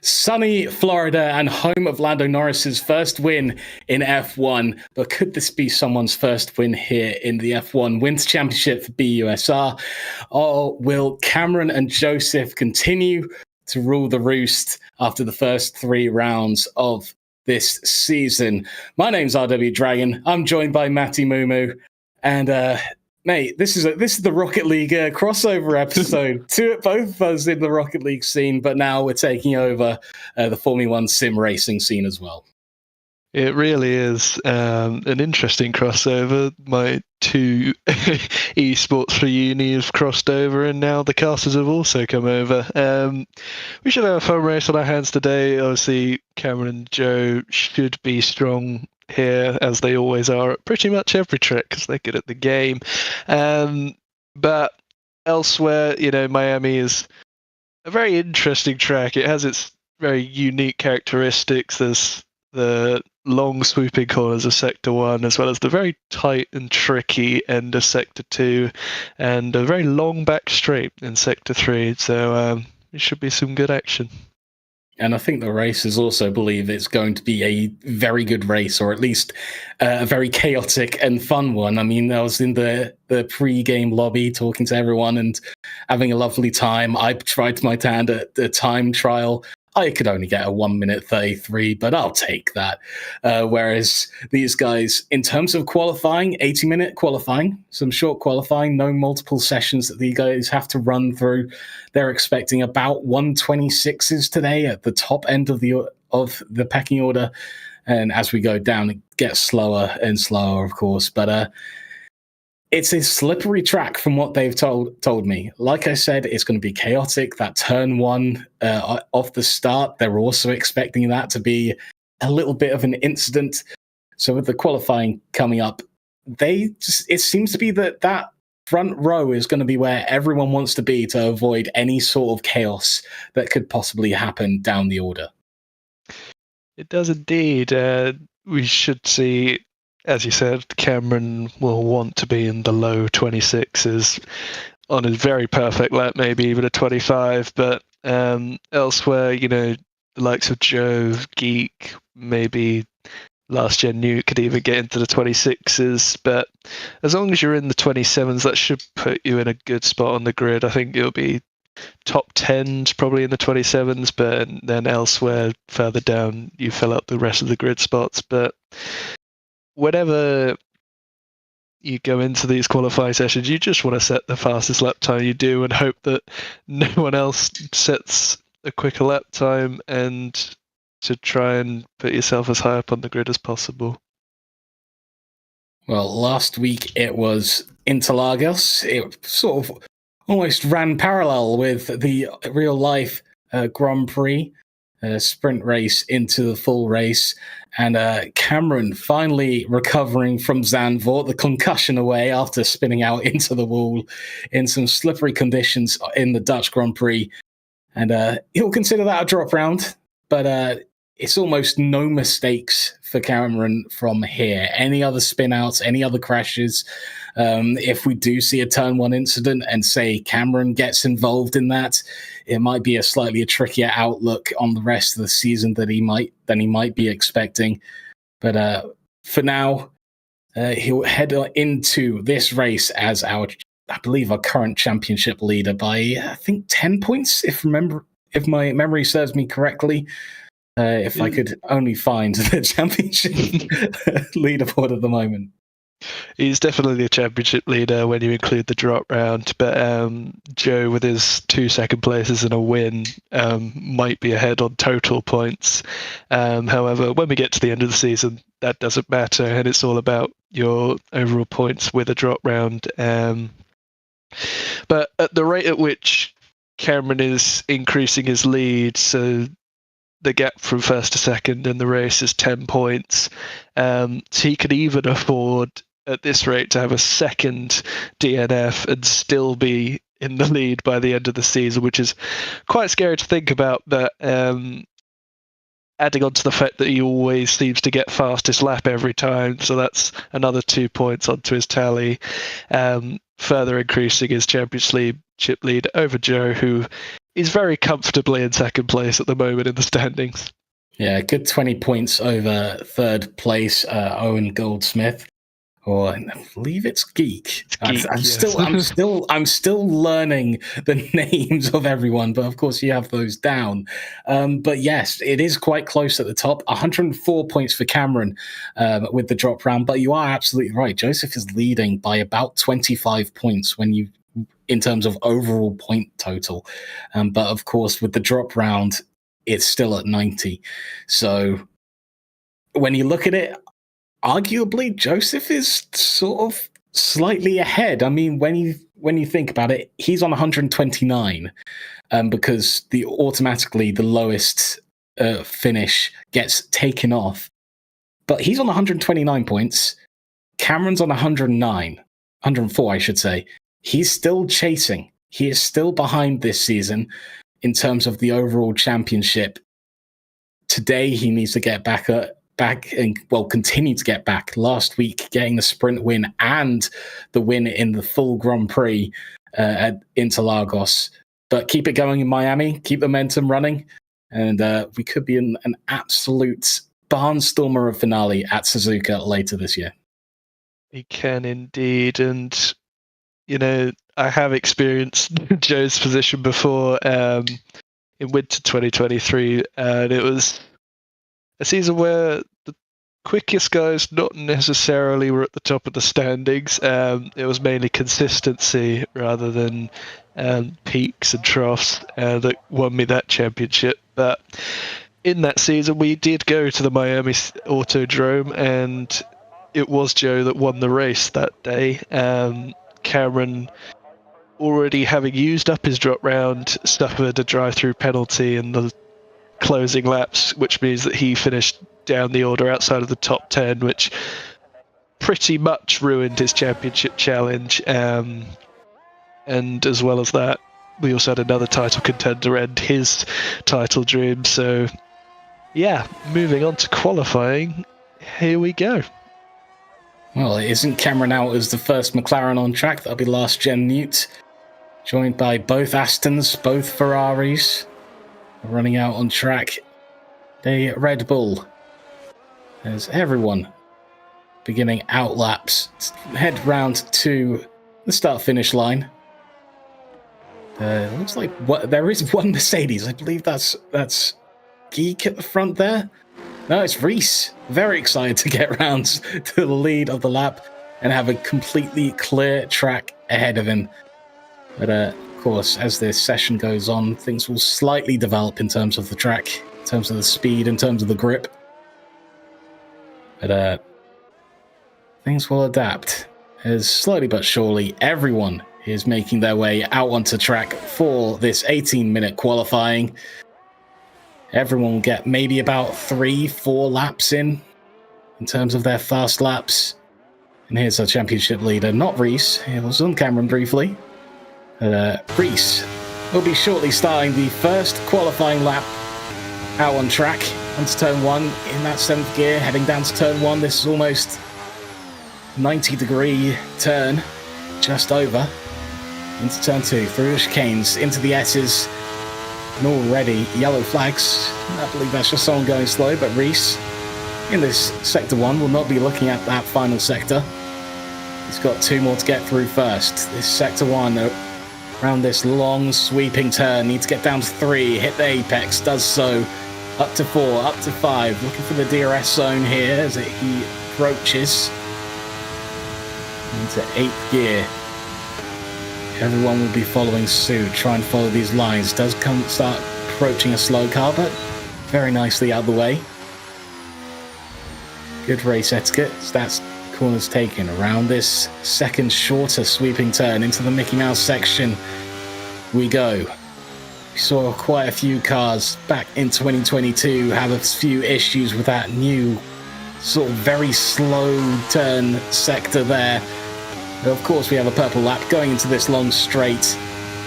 Sunny Florida and home of Lando Norris's first win in F1. But could this be someone's first win here in the F1 Winter Championship for BUSR? Or will Cameron and Joseph continue to rule the roost after the first 3 rounds of this season? My name's RW Dragon. I'm joined by Matty Mumu. And mate, this is the Rocket League crossover episode. Both of us in the Rocket League scene, but now we're taking over the Formula One sim racing scene as well. It really is an interesting crossover. My 2 esports for uni have crossed over, and now the casters have also come over. We should have a fun race on our hands today. Obviously, Cameron and Joe should be strong here, as they always are at pretty much every track, because they're good at the game. But elsewhere, Miami is a very interesting track. It has its very unique characteristics. There's the long swooping corners of Sector 1, as well as the very tight and tricky end of Sector 2, and a very long back straight in Sector 3. So it should be some good action. And I think the racers also believe it's going to be a very good race, or at least a very chaotic and fun one. I mean, I was in the pre-game lobby talking to everyone and having a lovely time. I tried my hand at the time trial. I could only get a 1 minute 33, but I'll take that. Whereas these guys, in terms of qualifying, 80-minute qualifying, some short qualifying, no multiple sessions that the guys have to run through. They're expecting about 126s today at the top end of the pecking order. And as we go down, it gets slower and slower, of course. But it's a slippery track from what they've told me. Like I said, it's going to be chaotic. That turn 1 off the start, they're also expecting that to be a little bit of an incident. So with the qualifying coming up, it seems to be that front row is going to be where everyone wants to be to avoid any sort of chaos that could possibly happen down the order. It does indeed. We should see, as you said, Cameron will want to be in the low 26s on a very perfect lap, maybe even a 25. But elsewhere, the likes of Joe, Geek, maybe last gen Newt could even get into the 26s, but as long as you're in the 27s, that should put you in a good spot on the grid. I think it'll be top 10s probably in the 27s, but then elsewhere further down you fill up the rest of the grid spots. But whenever you go into these qualifying sessions, you just want to set the fastest lap time you do and hope that no one else sets a quicker lap time, and to try and put yourself as high up on the grid as possible. Well, last week it was Interlagos. It sort of almost ran parallel with the real life Grand Prix sprint race into the full race. And Cameron finally recovering from Zandvoort, the concussion away after spinning out into the wall in some slippery conditions in the Dutch Grand Prix. And he'll consider that a drop round, but it's almost no mistakes for Cameron from here. Any other spin outs, any other crashes, if we do see a turn one incident and say Cameron gets involved in that, it might be a slightly trickier outlook on the rest of the season than he might be expecting. But for now, he'll head into this race as I believe our current championship leader by I think 10 points, if my memory serves me correctly. If I could only find the championship leaderboard at the moment. He's definitely the championship leader when you include the drop round, but Joe, with his 2 second places and a win, might be ahead on total points. However, when we get to the end of the season, that doesn't matter, and it's all about your overall points with a drop round. But at the rate at which Cameron is increasing his lead, so the gap from first to second in the race is 10 points. So he could even afford, at this rate, to have a second DNF and still be in the lead by the end of the season, which is quite scary to think about. But adding on to the fact that he always seems to get fastest lap every time, so that's another 2 points onto his tally, further increasing his championship lead over Joe, who is very comfortably in second place at the moment in the standings. Yeah, good 20 points over third place, Owen Goldsmith, or I believe it's Geek. I'm still learning the names of everyone, but of course you have those down. But yes, it is quite close at the top. 104 points for Cameron with the drop round, but you are absolutely right. Joseph is leading by about 25 points in terms of overall point total. But of course, with the drop round, it's still at 90. So when you look at it, arguably, Joseph is sort of slightly ahead. I mean, when you think about it, he's on 129 because automatically the lowest finish gets taken off. But he's on 129 points. Cameron's on 104, I should say. He's still chasing. He is still behind this season in terms of the overall championship. Today, he needs to get back and continue to get back. Last week, getting the sprint win and the win in the full Grand Prix at Interlagos. But keep it going in Miami. Keep the momentum running, and we could be in an absolute barnstormer of finale at Suzuka later this year. He can indeed, and I have experienced Joe's position before in winter 2023, and it was a season where the quickest guys not necessarily were at the top of the standings. It was mainly consistency rather than peaks and troughs that won me that championship. But in that season, we did go to the Miami Autodrome, and it was Joe that won the race that day. Cameron, already having used up his drop round, suffered a drive-through penalty in the closing laps, which means that he finished down the order outside of the top 10, which pretty much ruined his championship challenge. And as well as that, we also had another title contender end his title dream. So yeah, moving on to qualifying, here we go. Well, isn't Cameron out as the first McLaren on track? That'll be last gen Newt, joined by both Astons, both Ferraris, running out on track. A Red Bull. as everyone beginning out laps, head round to the start-finish line. Looks like there is one Mercedes. I believe that's Geek at the front there. No, it's Reese. Very excited to get round to the lead of the lap and have a completely clear track ahead of him. But of course, as this session goes on, things will slightly develop in terms of the track, in terms of the speed, in terms of the grip. But things will adapt as slowly but surely everyone is making their way out onto track for this 18-minute qualifying. Everyone will get maybe about 3-4 laps in terms of their fast laps. And here's our championship leader, not Reese. He was on Cameron briefly. Reese will be shortly starting the first qualifying lap out on track onto turn 1 in that 7th gear, heading down to turn 1. This is almost 90-degree turn, just over, into turn 2, through the chicanes, into the S's, and already yellow flags. I believe that's just someone going slow, but Reese, in this sector 1, will not be looking at that final sector. He's got 2 more to get through first. This sector 1, around this long sweeping turn, needs to get down to 3, hit the apex, does so, up to 4, up to 5, looking for the DRS zone here as he approaches into 8th gear. Everyone will be following suit, trying to follow these lines. Does start approaching a slow car, but very nicely out of the way. Good race etiquette. That's corners taken around this second shorter sweeping turn into the Mickey Mouse section. We go. We saw quite a few cars back in 2022 have a few issues with that new sort of very slow turn sector there. Of course, we have a purple lap going into this long straight.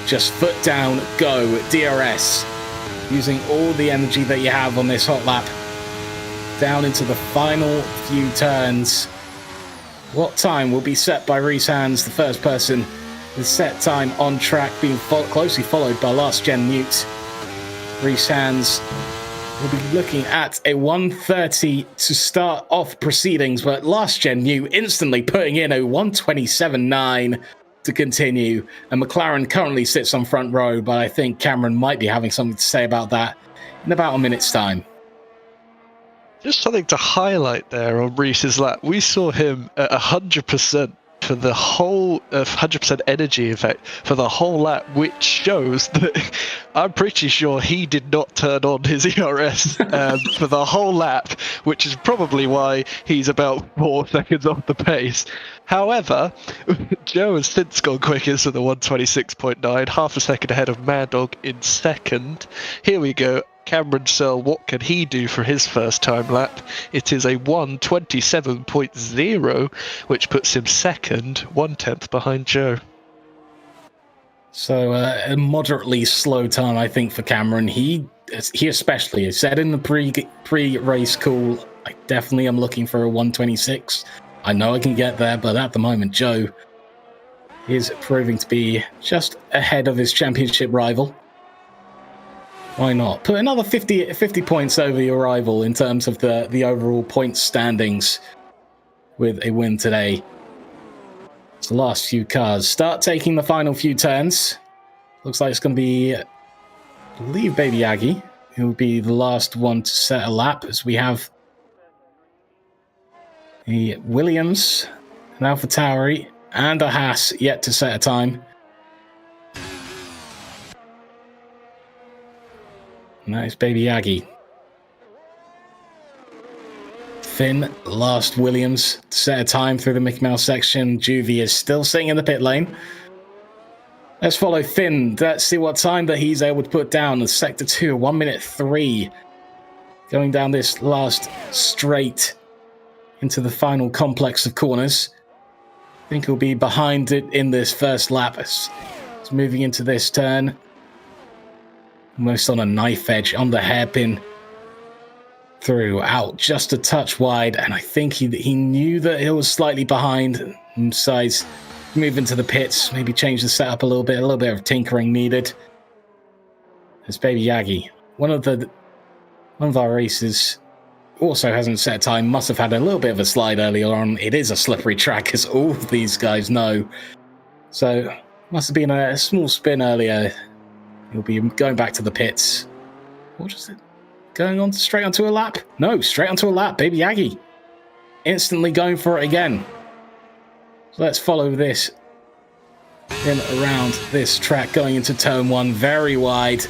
Just foot down, go, DRS. Using all the energy that you have on this hot lap. Down into the final few turns. What time will be set by Reese Hands, the first person? The set time on track being closely followed by Last Gen Newt. Reese Hands will be looking at a 1:30 to start off proceedings, but Last Gen Newt instantly putting in a 1:27.9 to continue. And McLaren currently sits on front row, but I think Cameron might be having something to say about that in about a minute's time. Just something to highlight there on Reese's lap. We saw him at 100% for the whole 100% energy effect for the whole lap, which shows that I'm pretty sure he did not turn on his ERS for the whole lap, which is probably why he's about 4 seconds off the pace. However, Joe has since gone quickest with a 1:26.9, half a second ahead of Mad Dog in second. Here we go. Cameron Searle, what can he do for his first time lap? It is a 1:27.0, which puts him second, 1/10 behind Joe. So a moderately slow time, I think, for Cameron. He especially said in the pre-race call, I definitely am looking for a 1:26. I know I can get there, but at the moment, Joe is proving to be just ahead of his championship rival. Why not? Put another 50 points over your rival in terms of the overall points standings with a win today. It's the last few cars. Start taking the final few turns. Looks like it's going to be, I believe, Baby Aggie, who will be the last one to set a lap, as we have a Williams, an AlphaTauri, and a Haas yet to set a time. And that is Baby Aggie. Finn, last Williams, to set a time through the Mickey Mouse section. Juvie is still sitting in the pit lane. Let's follow Finn. Let's see what time that he's able to put down. Sector 2, 1:03. Going down this last straight into the final complex of corners. I think he'll be behind it in this first lap. It's moving into this turn. Almost on a knife edge, on the hairpin. Through, out, just a touch wide. And I think he knew that it was slightly behind. And decides to move into the pits. Maybe change the setup a little bit of tinkering needed. There's Baby Yagi. One of our races also hasn't set a time, must have had a little bit of a slide earlier on. It is a slippery track, as all of these guys know. So, must have been a small spin earlier. He'll be going back to the pits. What is it? Going on straight onto a lap? No, straight onto a lap. Baby Aggie. Instantly going for it again. So let's follow this in around this track, going into turn 1, very wide,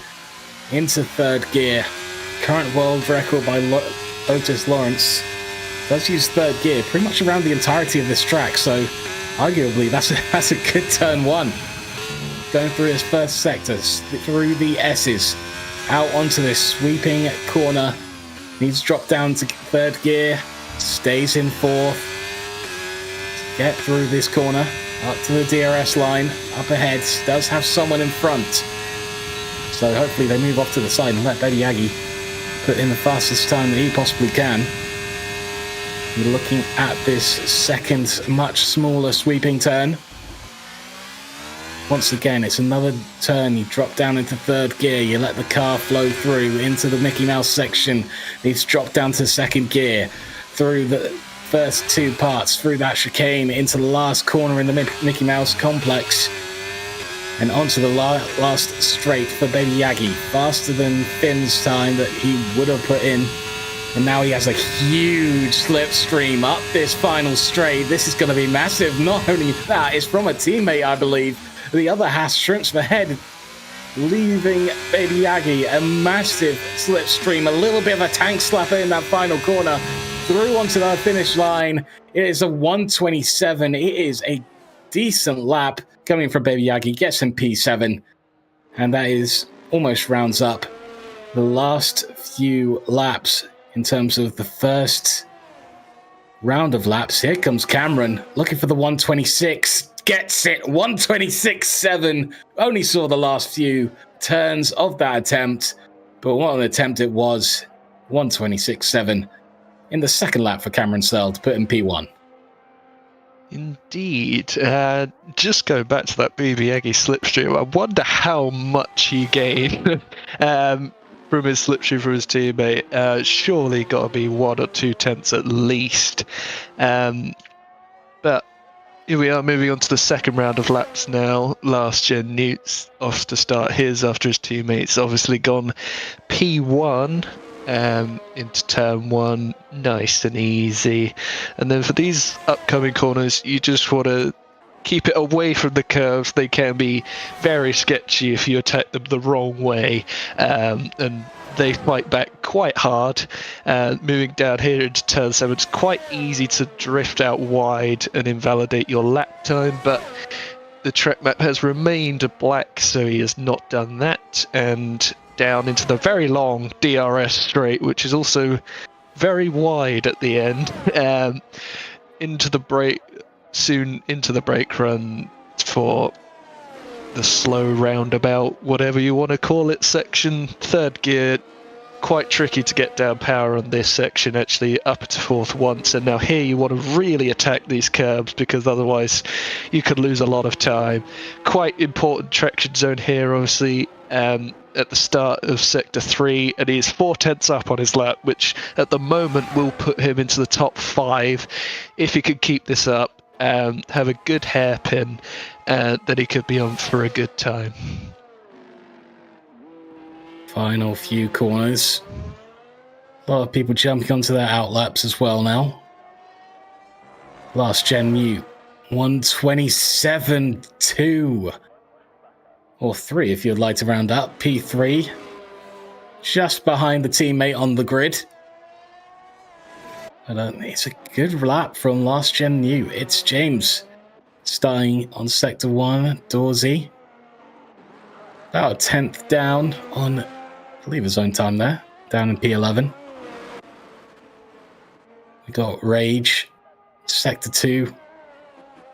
into third gear. Current world record by Otis Lawrence does use third gear pretty much around the entirety of this track, so arguably that's a good turn 1. Going through his first sector, through the S's, out onto this sweeping corner. Needs to drop down to third gear, stays in fourth. Get through this corner, up to the DRS line, up ahead, does have someone in front. So hopefully they move off to the side and let Baby Aggie put in the fastest time that he possibly can. We're looking at this second, much smaller sweeping turn. Once again, it's another turn. You drop down into third gear. You let the car flow through into the Mickey Mouse section. Needs to drop down to second gear. Through the first two parts, through that chicane, into the last corner in the Mickey Mouse complex. And onto the last straight for Baby Yagi. Faster than Finn's time that he would have put in. And now he has a huge slipstream up this final straight. This is going to be massive. Not only that, it's from a teammate, I believe. The other Haas shrimps ahead, leaving Baby Yagi a massive slipstream. A little bit of a tank slapper in that final corner. Through onto the finish line. It is a 1:27. It is a decent lap coming from Baby Yagi. Gets him P7. And that is almost rounds up the last few laps in terms of the first round of laps. Here comes Cameron looking for the 1:26. Gets it. 1:26.7. Only saw the last few turns of that attempt. But what an attempt it was. 1:26.7. In the second lap for Cameron Searle to put in P1. Indeed. Just going back to that BB Eggy slipstream, I wonder how much he gained from his slipstream from his teammate. Surely got to be 1 or 2 tenths at least. But here we are moving on to the second round of laps now. Last gen Newt's off to start his after his teammates obviously gone P1. Into turn 1, nice and easy. And then for these upcoming corners, you just want to keep it away from the curves. They can be very sketchy if you attack them the wrong way, and they fight back quite hard. Moving down here into turn 7, it's quite easy to drift out wide and invalidate your lap time, but the track map has remained black, so he has not done that. And down into the very long DRS straight, which is also very wide at the end. Into the brake run for the slow roundabout, whatever you want to call it, section. Third gear, quite tricky to get down power on this section, actually up to fourth once. And now here you want to really attack these curbs, because otherwise you could lose a lot of time. Quite important traction zone here, obviously. At the start of Sector 3, and he's 4 tenths up on his lap, which at the moment will put him into the top 5. If he could keep this up, have a good hairpin, then he could be on for a good time. Final few corners. A lot of people jumping onto their outlaps as well now. Last gen New, 1:27.2. Or 3 if you'd like to round up. P3. Just behind the teammate on the grid. But it's a good lap from last gen New. It's James starting on Sector 1. Dorsey. About a 10th down on, I believe, his own time there. Down in P11. We got Rage. Sector 2.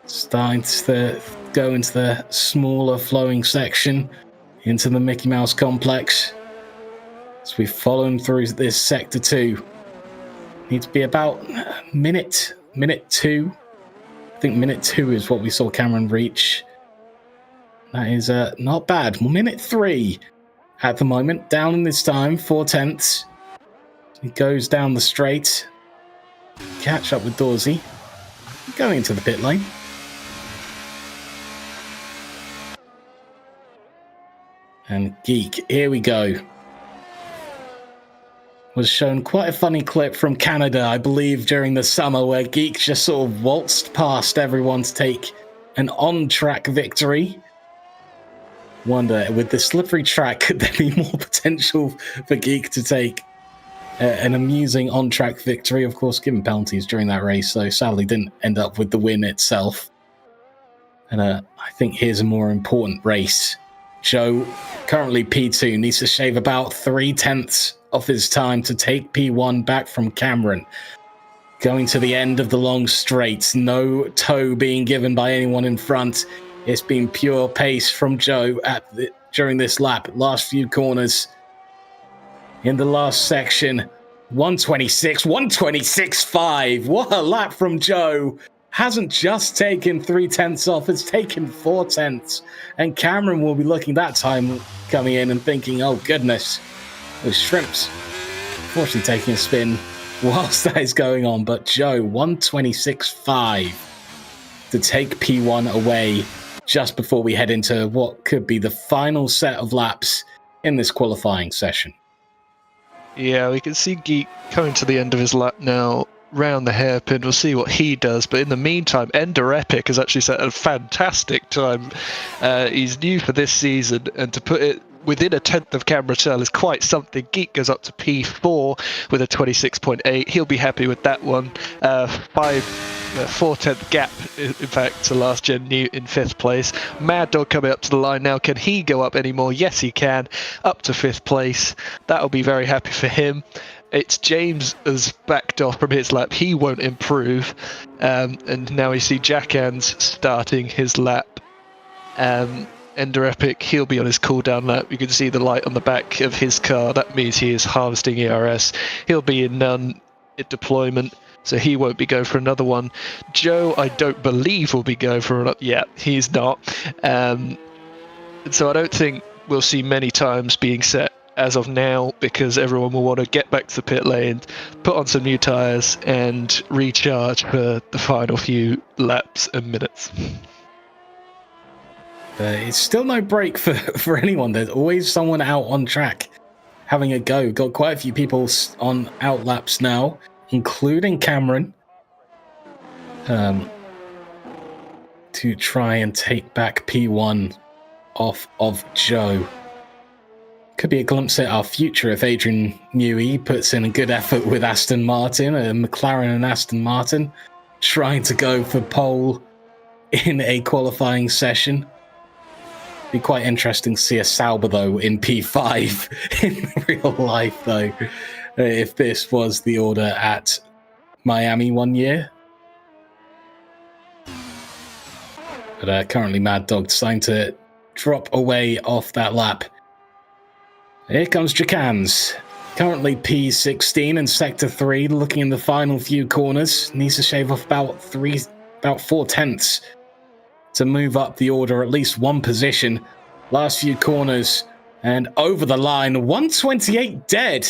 Starting to go into the smaller flowing section, into the Mickey Mouse complex. So we've followed through this Sector 2. Need to be about minute 2. I think minute 2 is what we saw Cameron reach. That is not bad. Minute 3 at the moment. Down in this time, 4 tenths. He goes down the straight. Catch up with Dorsey. Going into the pit lane. And Geek, here we go. Was shown quite a funny clip from Canada, I believe, during the summer, where Geek just sort of waltzed past everyone to take an on-track victory. Wonder, with the slippery track, could there be more potential for Geek to take an amusing on-track victory? Of course, given penalties during that race, so sadly didn't end up with the win itself. And I think here's a more important race. Joe, currently P2, needs to shave about 3/10 of his time to take P1 back from Cameron. Going to the end of the long straight, no toe being given by anyone in front. It's been pure pace from Joe during this lap. Last few corners. In the last section, 126.5. What a lap from Joe. Hasn't just taken 3/10 off, it's taken 4/10. And Cameron will be looking that time coming in and thinking, oh goodness, the shrimps. Unfortunately taking a spin whilst that is going on. But Joe, 126.5 to take P1 away just before we head into what could be the final set of laps in this qualifying session. Yeah, we can see Geek coming to the end of his lap now, round the hairpin. We'll see what he does, but in the meantime, Ender Epic has actually set a fantastic time. He's new for this season, and to put it within a tenth of Cameron Tell is quite something. Geek goes up to P4 with a 26.8. He'll be happy with that one. 4/10 gap, in fact, to last gen Newt in 5th place. Mad Dog coming up to the line now. Can he go up anymore? Yes, he can. Up to 5th place. That'll be very happy for him. It's James has backed off from his lap. He won't improve. And now we see Jackans starting his lap. Ender Epic, he'll be on his cooldown lap. You can see the light on the back of his car. That means he is harvesting ERS. He'll be in none deployment, so he won't be going for another one. Joe, I don't believe will be going for another. Yeah, he's not. So I don't think we'll see many times being set as of now, because everyone will want to get back to the pit lane, put on some new tyres, and recharge for the final few laps and minutes. It's still no break for anyone. There's always someone out on track having a go. Got quite a few people on out laps now, including Cameron, to try and take back P1 off of Joe. Could be a glimpse at our future if Adrian Newey puts in a good effort with Aston Martin, McLaren and Aston Martin, trying to go for pole in a qualifying session. Be quite interesting to see a Sauber, though, in P5 in real life, though, if this was the order at Miami one year. But currently Mad Dog deciding to drop away off that lap. Here comes Jacans, currently P16 in Sector 3, looking in the final few corners. Needs to shave off about 4/10 to move up the order at least one position. Last few corners and over the line. 128 dead.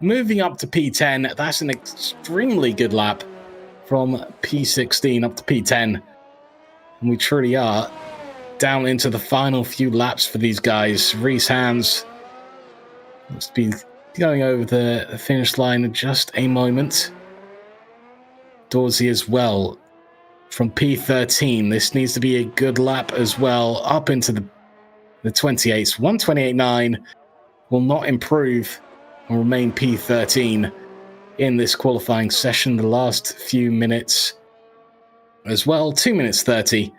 Moving up to P10. That's an extremely good lap from P16 up to P10. And we truly are down into the final few laps for these guys. Reese Hands looks to be going over the finish line in just a moment. Dorsey as well. From P13, this needs to be a good lap as well, up into the 28s. 128.9 will not improve and remain P13 in this qualifying session. The last few minutes as well, 2 minutes 30.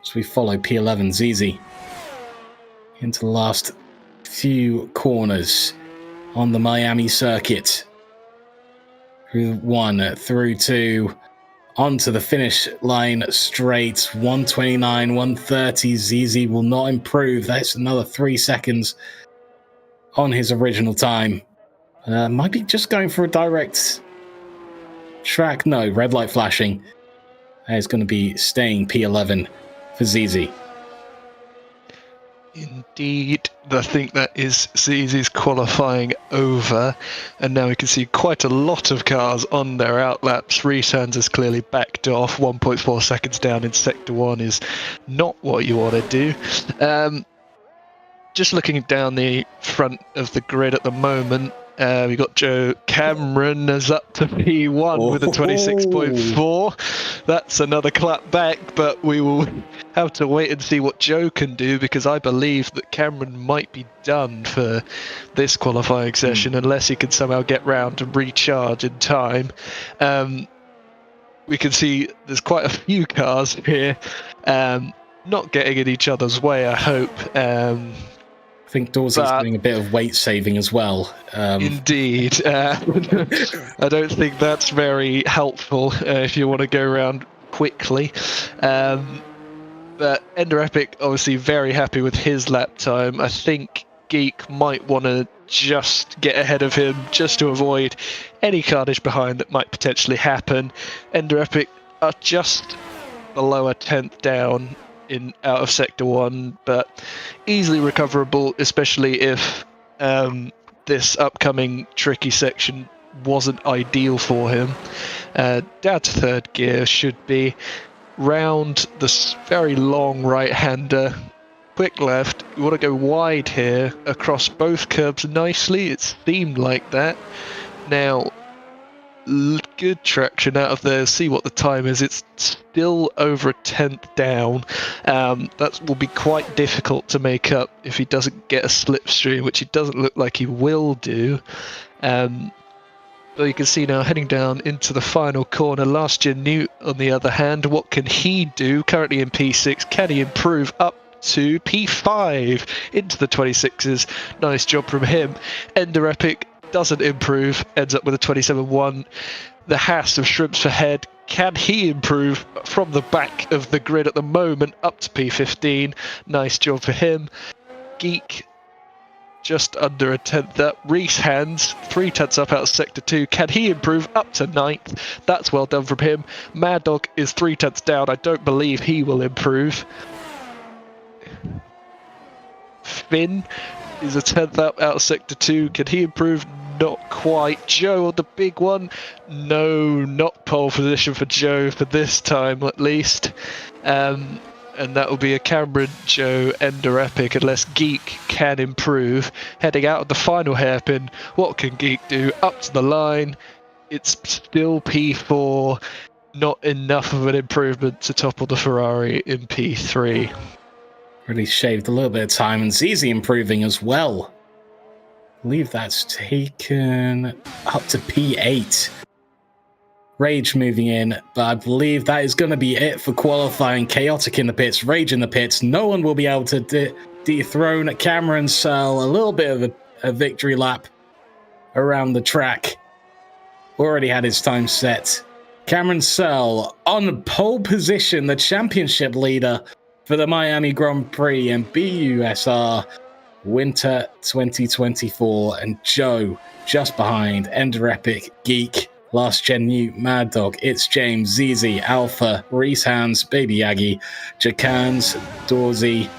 As we follow P11 ZZ into the last few corners on the Miami circuit. Through 1, through 2, onto the finish line straight. 129, 130. ZZ will not improve. That's another 3 seconds on his original time. Might be just going for a direct track. No, red light flashing. That is going to be staying P11 for ZZ. Indeed. I think that is ZZ's qualifying over, and now we can see quite a lot of cars on their outlaps. Resands is clearly backed off. 1.4 seconds down in Sector 1 is not what you want to do. Just looking down the front of the grid at the moment, we got Joe Cameron is up to P1 with a 26.4. That's another clap back, but we will have to wait and see what Joe can do, because I believe that Cameron might be done for this qualifying session unless he can somehow get round and recharge in time. We can see there's quite a few cars here not getting in each other's way, I hope. I think Dorsey's doing a bit of weight saving as well. Indeed. I don't think that's very helpful if you want to go around quickly. But Ender Epic obviously very happy with his lap time. I think Geek might want to just get ahead of him just to avoid any carnage behind that might potentially happen. Ender Epic are just below a 10th down out of Sector 1, but easily recoverable, especially if this upcoming tricky section wasn't ideal for him. Down to third gear should be round this very long right-hander, quick left. You want to go wide here across both curbs nicely. It seemed like that. Now, good traction out of there. See what the time is. It's still over a 10th down. That will be quite difficult to make up if he doesn't get a slipstream, which he doesn't look like he will do. But you can see now heading down into the final corner. Last year Newt, on the other hand, what can he do? Currently in P6, can he improve up to P5 into the 26s? Nice job from him. Ender Epic doesn't improve, ends up with a 27.1. The Haas of Shrimps for Head, can he improve from the back of the grid at the moment up to P15? Nice job for him. Geek just under a 10th up. Reese Hands 3/10 up out of Sector 2. Can he improve up to 9th? That's well done from him. Mad Dog is 3/10 down. I don't believe he will improve. Finn is a 10th up out of Sector 2. Can he improve? Not quite. Joe on the big one. No, not pole position for Joe for this time at least. And that will be a Cameron, Joe, Ender Epic, unless Geek can improve. Heading out of the final hairpin, what can Geek do? Up to the line. It's still P4. Not enough of an improvement to topple the Ferrari in P3. Really shaved a little bit of time, and ZZ improving as well. I believe that's taken up to P8. Rage moving in, but I believe that is going to be it for qualifying. Chaotic in the pits, Rage in the pits. No one will be able to dethrone Cameron Searle. A little bit of a victory lap around the track. Already had his time set. Cameron Searle on pole position, the championship leader for the Miami Grand Prix and BUSR Winter 2024. And Joe just behind. Ender Epic, Geek, Last Gen Newt, Mad Dog, It's James, ZZ, Alpha, Reese Hands, Baby Yagi, Jacans, Dorsey,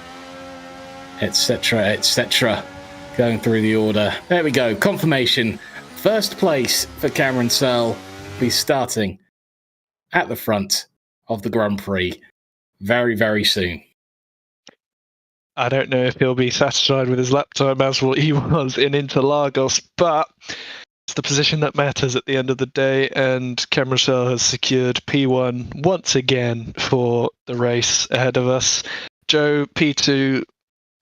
etc., etc. Going through the order. There we go. Confirmation. First place for Cameron Searle be starting at the front of the Grand Prix very, very soon. I don't know if he'll be satisfied with his lap time as what he was in Interlagos, but it's the position that matters at the end of the day, and Cameron Searle has secured P1 once again for the race ahead of us. Joe, P2,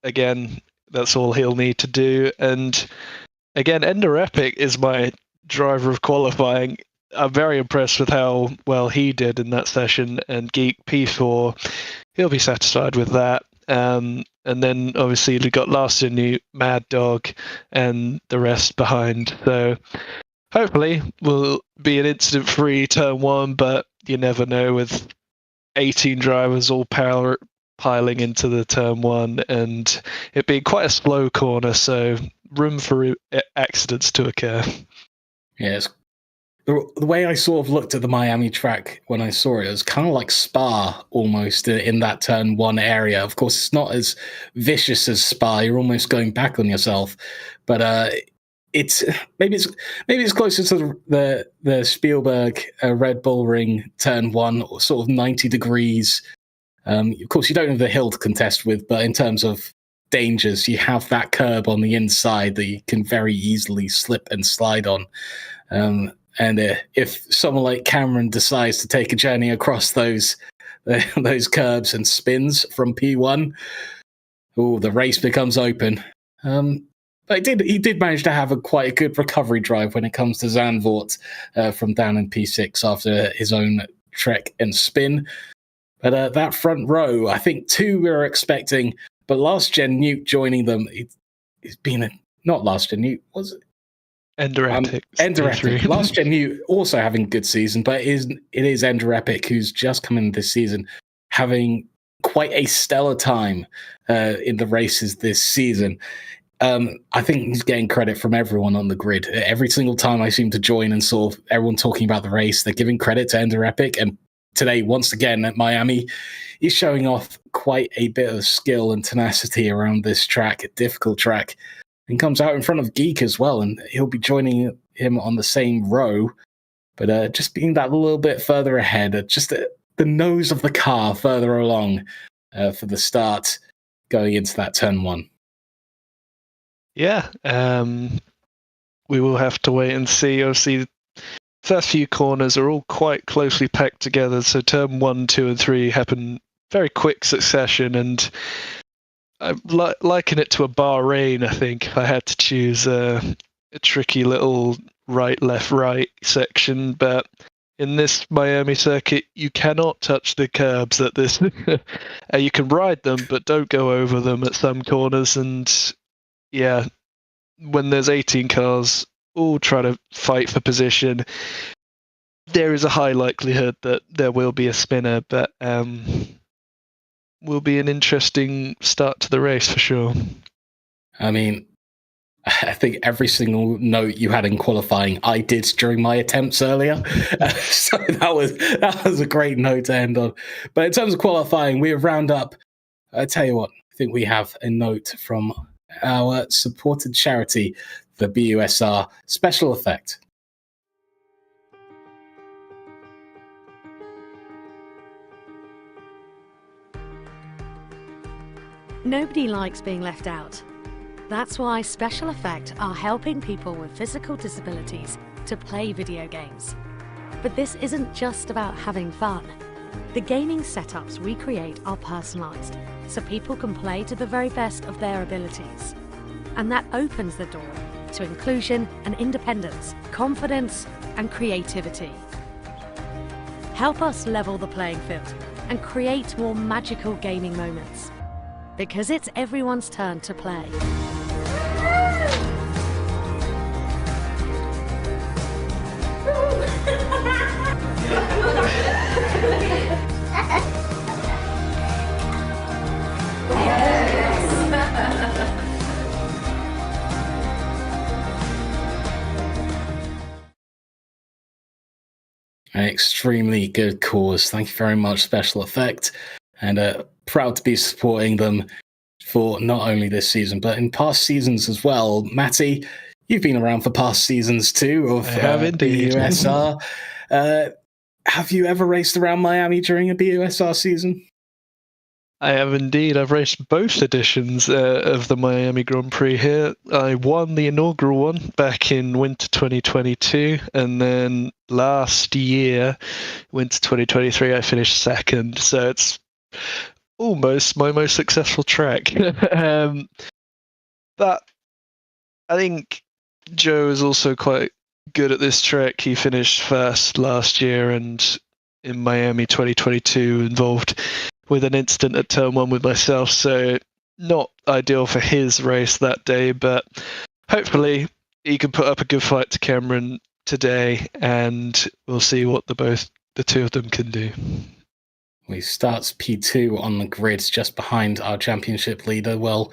again, that's all he'll need to do. And again, Ender Epic is my driver of qualifying. I'm very impressed with how well he did in that session, and Geek P4, he'll be satisfied with that. And then obviously we got Last in New, Mad Dog, and the rest behind. So hopefully we'll be an incident-free turn one, but you never know with 18 drivers all piling into the turn one, and it being quite a slow corner, so room for accidents to occur. Yes, the way I sort of looked at the Miami track when I saw it, it was kind of like Spa almost in that turn one area. Of course, it's not as vicious as Spa. You're almost going back on yourself, but it's maybe it's closer to the Spielberg Red Bull Ring turn one, sort of 90 degrees. Of course, you don't have the hill to contest with, but in terms of dangers, you have that curb on the inside that you can very easily slip and slide on. And if someone like Cameron decides to take a journey across those curbs and spins from P1, the race becomes open. But he did manage to have quite a good recovery drive when it comes to Zandvoort from down in P6 after his own trek and spin. But that front row, I think 2 we were expecting, but last gen Newt joining them, it's been not last gen Newt, was it? Enderepic. Last gen Newt also having a good season, but it is Enderepic who's just come in this season having quite a stellar time in the races this season. I think he's getting credit from everyone on the grid. Every single time I seem to join and saw everyone talking about the race, they're giving credit to Enderepic. And today, once again at Miami, he's showing off quite a bit of skill and tenacity around this track, a difficult track, and comes out in front of Geek as well. And he'll be joining him on the same row, but just being that little bit further ahead, just the nose of the car further along for the start going into that turn one. Yeah, we will have to wait and see. Obviously, the first few corners are all quite closely packed together, so turn 1, 2, and 3 happen very quick succession, and I liken it to a Bahrain, I think, if I had to choose a tricky little right, left, right section, but in this Miami circuit, you cannot touch the curbs at this. You can ride them, but don't go over them at some corners, and yeah, when there's 18 cars all trying to fight for position, there is a high likelihood that there will be a spinner, but will be an interesting start to the race for sure. I mean, I think every single note you had in qualifying, I did during my attempts earlier. So that was a great note to end on. But in terms of qualifying, we have round up. I tell you what, I think we have a note from our supported charity, the BUSR Special Effect. Nobody likes being left out. That's why Special Effect are helping people with physical disabilities to play video games. But this isn't just about having fun. The gaming setups we create are personalised, so people can play to the very best of their abilities. And that opens the door to inclusion and independence, confidence and creativity. Help us level the playing field and create more magical gaming moments. Because it's everyone's turn to play. An extremely good cause. Thank you very much, Special Effect. And proud to be supporting them for not only this season, but in past seasons as well. Matty, you've been around for past seasons too of indeed. BUSR. Have you ever raced around Miami during a BUSR season? I have indeed. I've raced both editions of the Miami Grand Prix here. I won the inaugural one back in winter 2022, and then last year, winter 2023, I finished second. So it's almost my most successful track. But I think Joe is also quite good at this track. He finished first last year, and in Miami 2022 involved with an incident at turn 1 with myself, so not ideal for his race that day, but hopefully he can put up a good fight to Cameron today, and we'll see what the two of them can do. He starts P2 on the grid, just behind our championship leader. Well,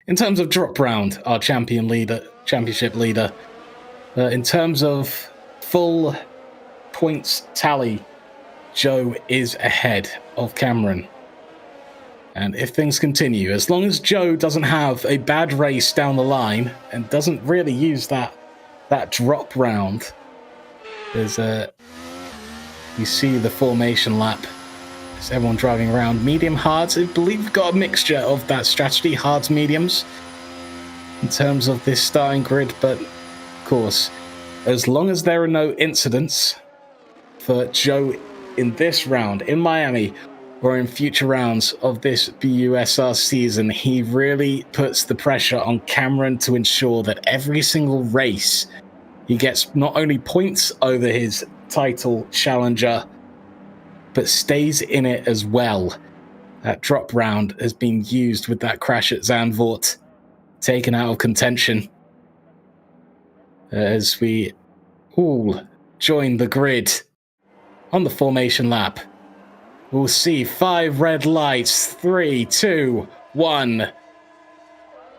in terms of drop round, our championship leader. In terms of full points tally, Joe is ahead of Cameron. And if things continue, as long as Joe doesn't have a bad race down the line and doesn't really use that drop round, there's you see the formation lap. There's everyone driving around. Medium hards, I believe we've got a mixture of that strategy, hards, mediums, in terms of this starting grid. But of course, as long as there are no incidents for Joe in this round in Miami, or in future rounds of this BUSR season, he really puts the pressure on Cameron to ensure that every single race he gets not only points over his title challenger, but stays in it as well. That drop round has been used with that crash at Zandvoort, taken out of contention. As we all join the grid on the formation lap, we'll see 5 red lights. 3, 2, 1.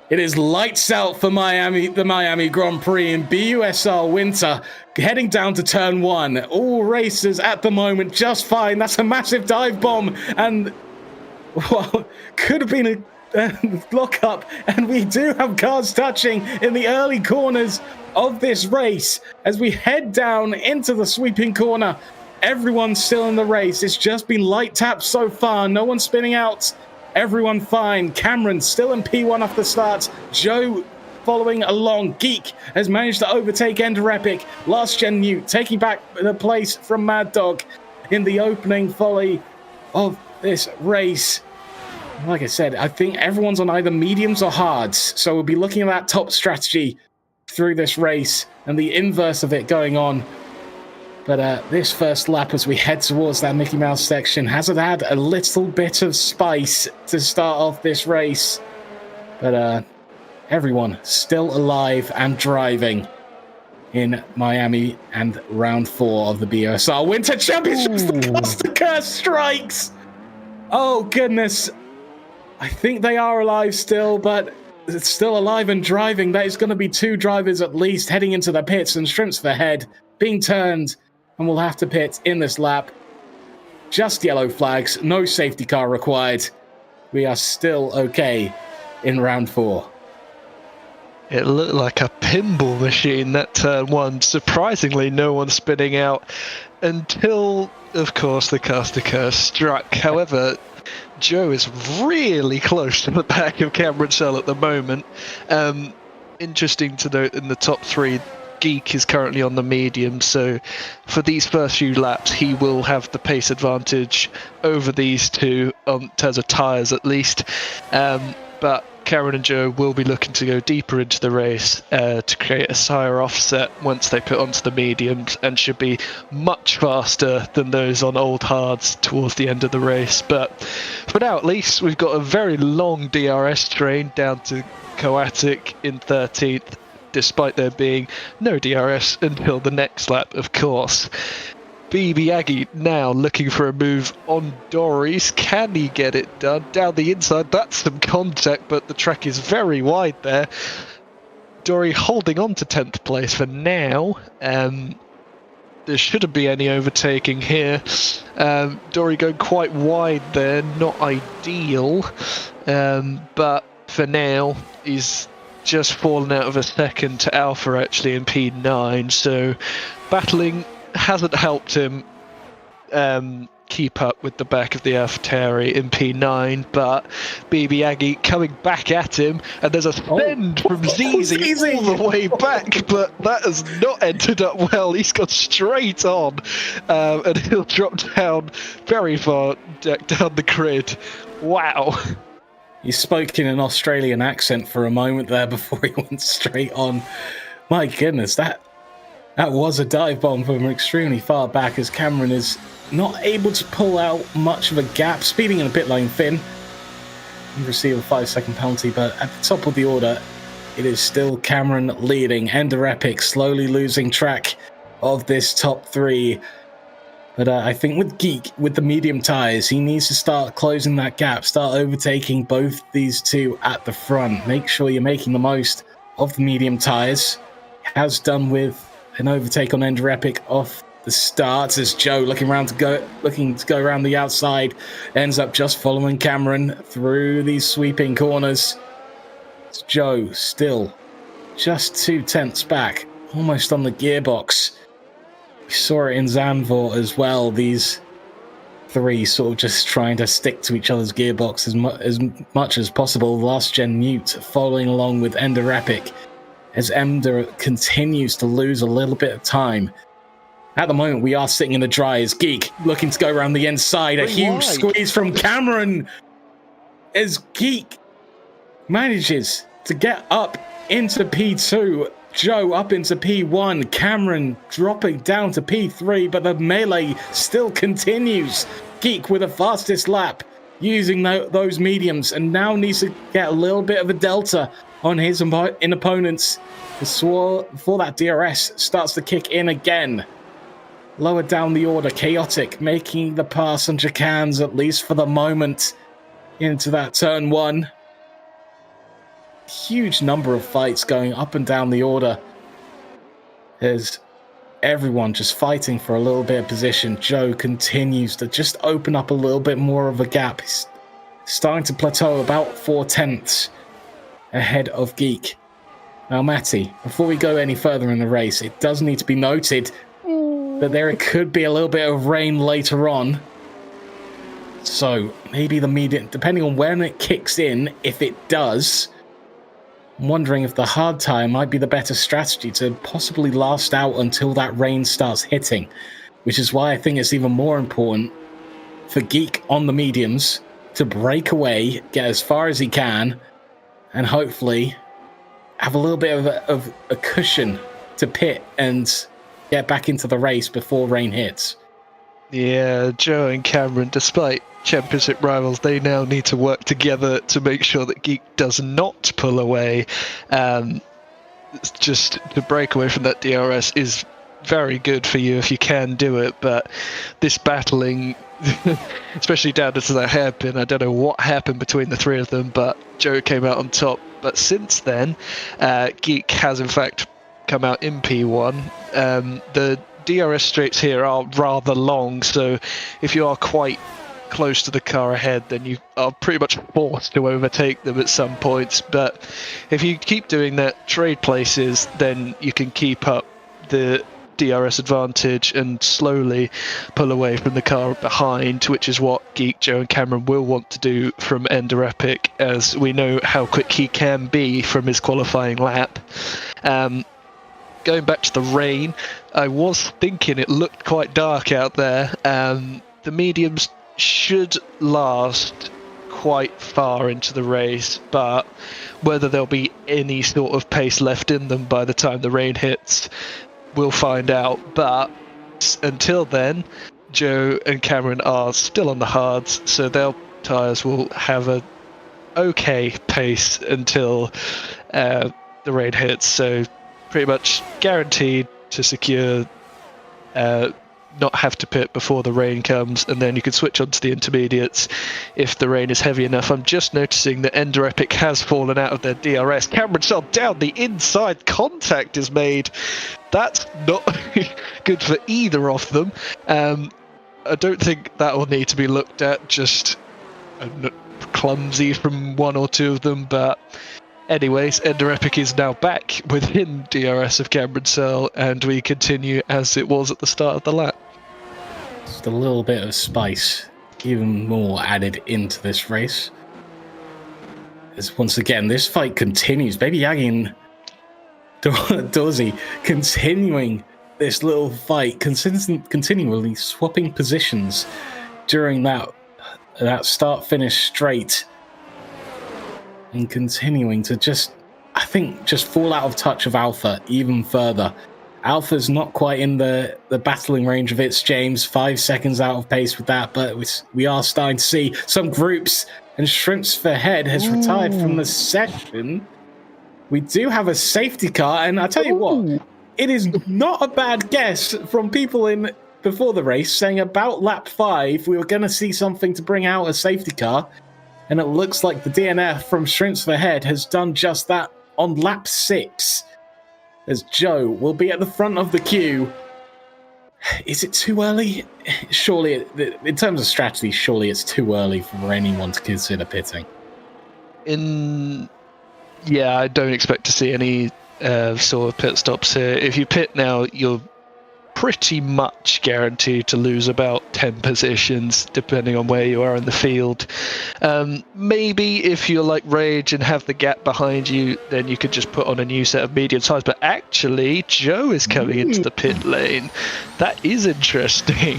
It is lights out for the Miami Grand Prix in BUSR Winter, heading down to turn 1. All racers at the moment just fine. That's a massive dive bomb, and well, could have been a lock-up, and we do have cars touching in the early corners of this race as we head down into the sweeping corner. Everyone's still in the race. It's just been light taps so far. No one's spinning out. Everyone fine. Cameron still in P1 off the start. Joe following along. Geek has managed to overtake Ender Epic. Last Gen Newt taking back the place from Mad Dog in the opening volley of this race. Like I said, I think everyone's on either mediums or hards. So we'll be looking at that top strategy through this race and the inverse of it going on. But this first lap, as we head towards that Mickey Mouse section, has it had a little bit of spice to start off this race. But everyone still alive and driving in Miami and round 4 of the BUSR Winter Championships. The Costa Curse strikes! Oh, goodness. I think they are alive still, but it's still alive and driving. That is going to be 2 drivers at least heading into the pits, and Shrimps for head being turned. And we'll have to pit in this lap. Just yellow flags, no safety car required. We are still okay in round 4. It looked like a pinball machine, that turn 1. Surprisingly, no one spinning out until, of course, the Costa Curse struck. However, Joe is really close to the back of Cameron Sell at the moment. Interesting to note, in the top 3, Geek is currently on the medium, so for these first few laps he will have the pace advantage over these two in terms of tyres at least, but Cameron and Joe will be looking to go deeper into the race to create a tyre offset once they put onto the mediums, and should be much faster than those on old hards towards the end of the race. But for now at least, we've got a very long DRS train down to Coatic in 13th, despite there being no DRS until the next lap, of course. BB Aggie now looking for a move on Doris. Can he get it done? Down the inside, that's some contact, but the track is very wide there. Dory holding on to 10th place for now. There shouldn't be any overtaking here. Dory going quite wide there, not ideal. But for now, he's just fallen out of a second to Alpha actually in P9, so battling hasn't helped him keep up with the back of the AlphaTauri in P9, but BB Aggie coming back at him, and there's a send from ZZ all the way back, but that has not ended up well. He's gone straight on, and he'll drop down very far down the grid. Wow. He spoke in an Australian accent for a moment there before he went straight on. My goodness, that was a dive bomb from extremely far back, as Cameron is not able to pull out much of a gap. Speeding in a pit lane, Finn. You receive a 5-second penalty, but at the top of the order, it is still Cameron leading. Ender Epic slowly losing track of this top 3. But I think with Geek, with the medium tyres, he needs to start closing that gap, start overtaking both these two at the front. Make sure you're making the most of the medium tyres. Has done with an overtake on Ender Epic off the start as Joe looking to go around the outside, ends up just following Cameron through these sweeping corners. It's Joe still just 2/10 back, almost on the gearbox. We saw it in Zandvoort as well. These three sort of just trying to stick to each other's gearbox as much as possible. Last Gen Newt following along with Ender Epic as Ender continues to lose a little bit of time. At the moment, we are sitting in the dry as Geek looking to go around the inside. A huge squeeze from Cameron as Geek manages to get up into P2. Joe up into P1. Cameron dropping down to P3, but the melee still continues. Geek with the fastest lap using those mediums and now needs to get a little bit of a delta on his opponents before that DRS starts to kick in again. Lower down the order, Chaotic making the pass on chicanes, at least for the moment, into that turn 1. Huge number of fights going up and down the order. There's everyone just fighting for a little bit of position. Joe continues to just open up a little bit more of a gap. He's starting to plateau about 4/10 ahead of Geek. Now, Matty, before we go any further in the race, it does need to be noted that there could be a little bit of rain later on. So maybe the medium, depending on when it kicks in, if it does, I'm wondering if the hard tire might be the better strategy to possibly last out until that rain starts hitting, which is why I think it's even more important for Geek on the mediums to break away, get as far as he can, and hopefully have a little bit of a cushion to pit and get back into the race before rain hits. Yeah, Joe and Cameron, despite championship rivals, they now need to work together to make sure that Geek does not pull away. Just to break away from that DRS is very good for you if you can do it, but this battling, especially down to that hairpin, I don't know what happened between the three of them, but Joe came out on top. But since then, Geek has in fact come out in P1. The DRS straights here are rather long, so if you are quite close to the car ahead, then you are pretty much forced to overtake them at some points. But if you keep doing that, trade places, then you can keep up the DRS advantage and slowly pull away from the car behind, which is what Geek, Joe and Cameron will want to do from Ender Epic, as we know how quick he can be from his qualifying lap. Going back to the rain, I was thinking it looked quite dark out there. The mediums should last quite far into the race, but whether there'll be any sort of pace left in them by the time the rain hits, we'll find out. But until then, Joe and Cameron are still on the hards, so their tyres will have a okay pace until the rain hits. So pretty much guaranteed to secure not have to pit before the rain comes, and then you can switch on to the intermediates if the rain is heavy enough. I'm just noticing that Ender Epic has fallen out of their DRS. Cameron Sell down, the inside contact is made. That's not good for either of them. I don't think that will need to be looked at, just clumsy from one or two of them, but anyways, Ender Epic is now back within DRS of Cameron Sell, and we continue as it was at the start of the lap. Just a little bit of spice, even more added into this race. As once again, this fight continues. Baby Yagi and Dorsey continuing this little fight, continually swapping positions during that start-finish straight, and continuing to just fall out of touch of Alpha even further. Alpha's not quite in the battling range of its James, 5 seconds out of pace with that, but we are starting to see some groups, and Shrimps for Head has retired from the session. We do have a safety car, and I tell you what, it is not a bad guess from people in before the race saying about lap 5 we were going to see something to bring out a safety car. And it looks like the DNF from Shrimps for Head has done just that on lap 6, as Joe will be at the front of the queue, Is it too early? Surely, in terms of strategy, surely it's too early for anyone to consider pitting. Yeah, I don't expect to see any sort of pit stops here. If you pit now, you're pretty much guaranteed to lose about 10 positions, depending on where you are in the field. Maybe if you're like Rage and have the gap behind you, then you could just put on a new set of medium tires. But actually, Joe is coming into the pit lane. That is interesting.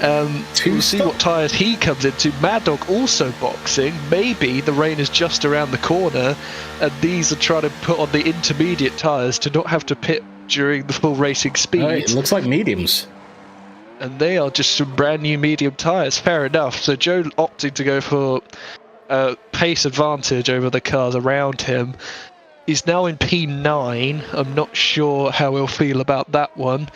We'll see what tires he comes into. Mad Dog also boxing. Maybe the rain is just around the corner, and these are trying to put on the intermediate tires to not have to pit during the full racing speed. It looks like mediums. And they are just some brand new medium tyres. Fair enough. So Joe opting to go for pace advantage over the cars around him. He's now in P9. I'm not sure how he'll feel about that one.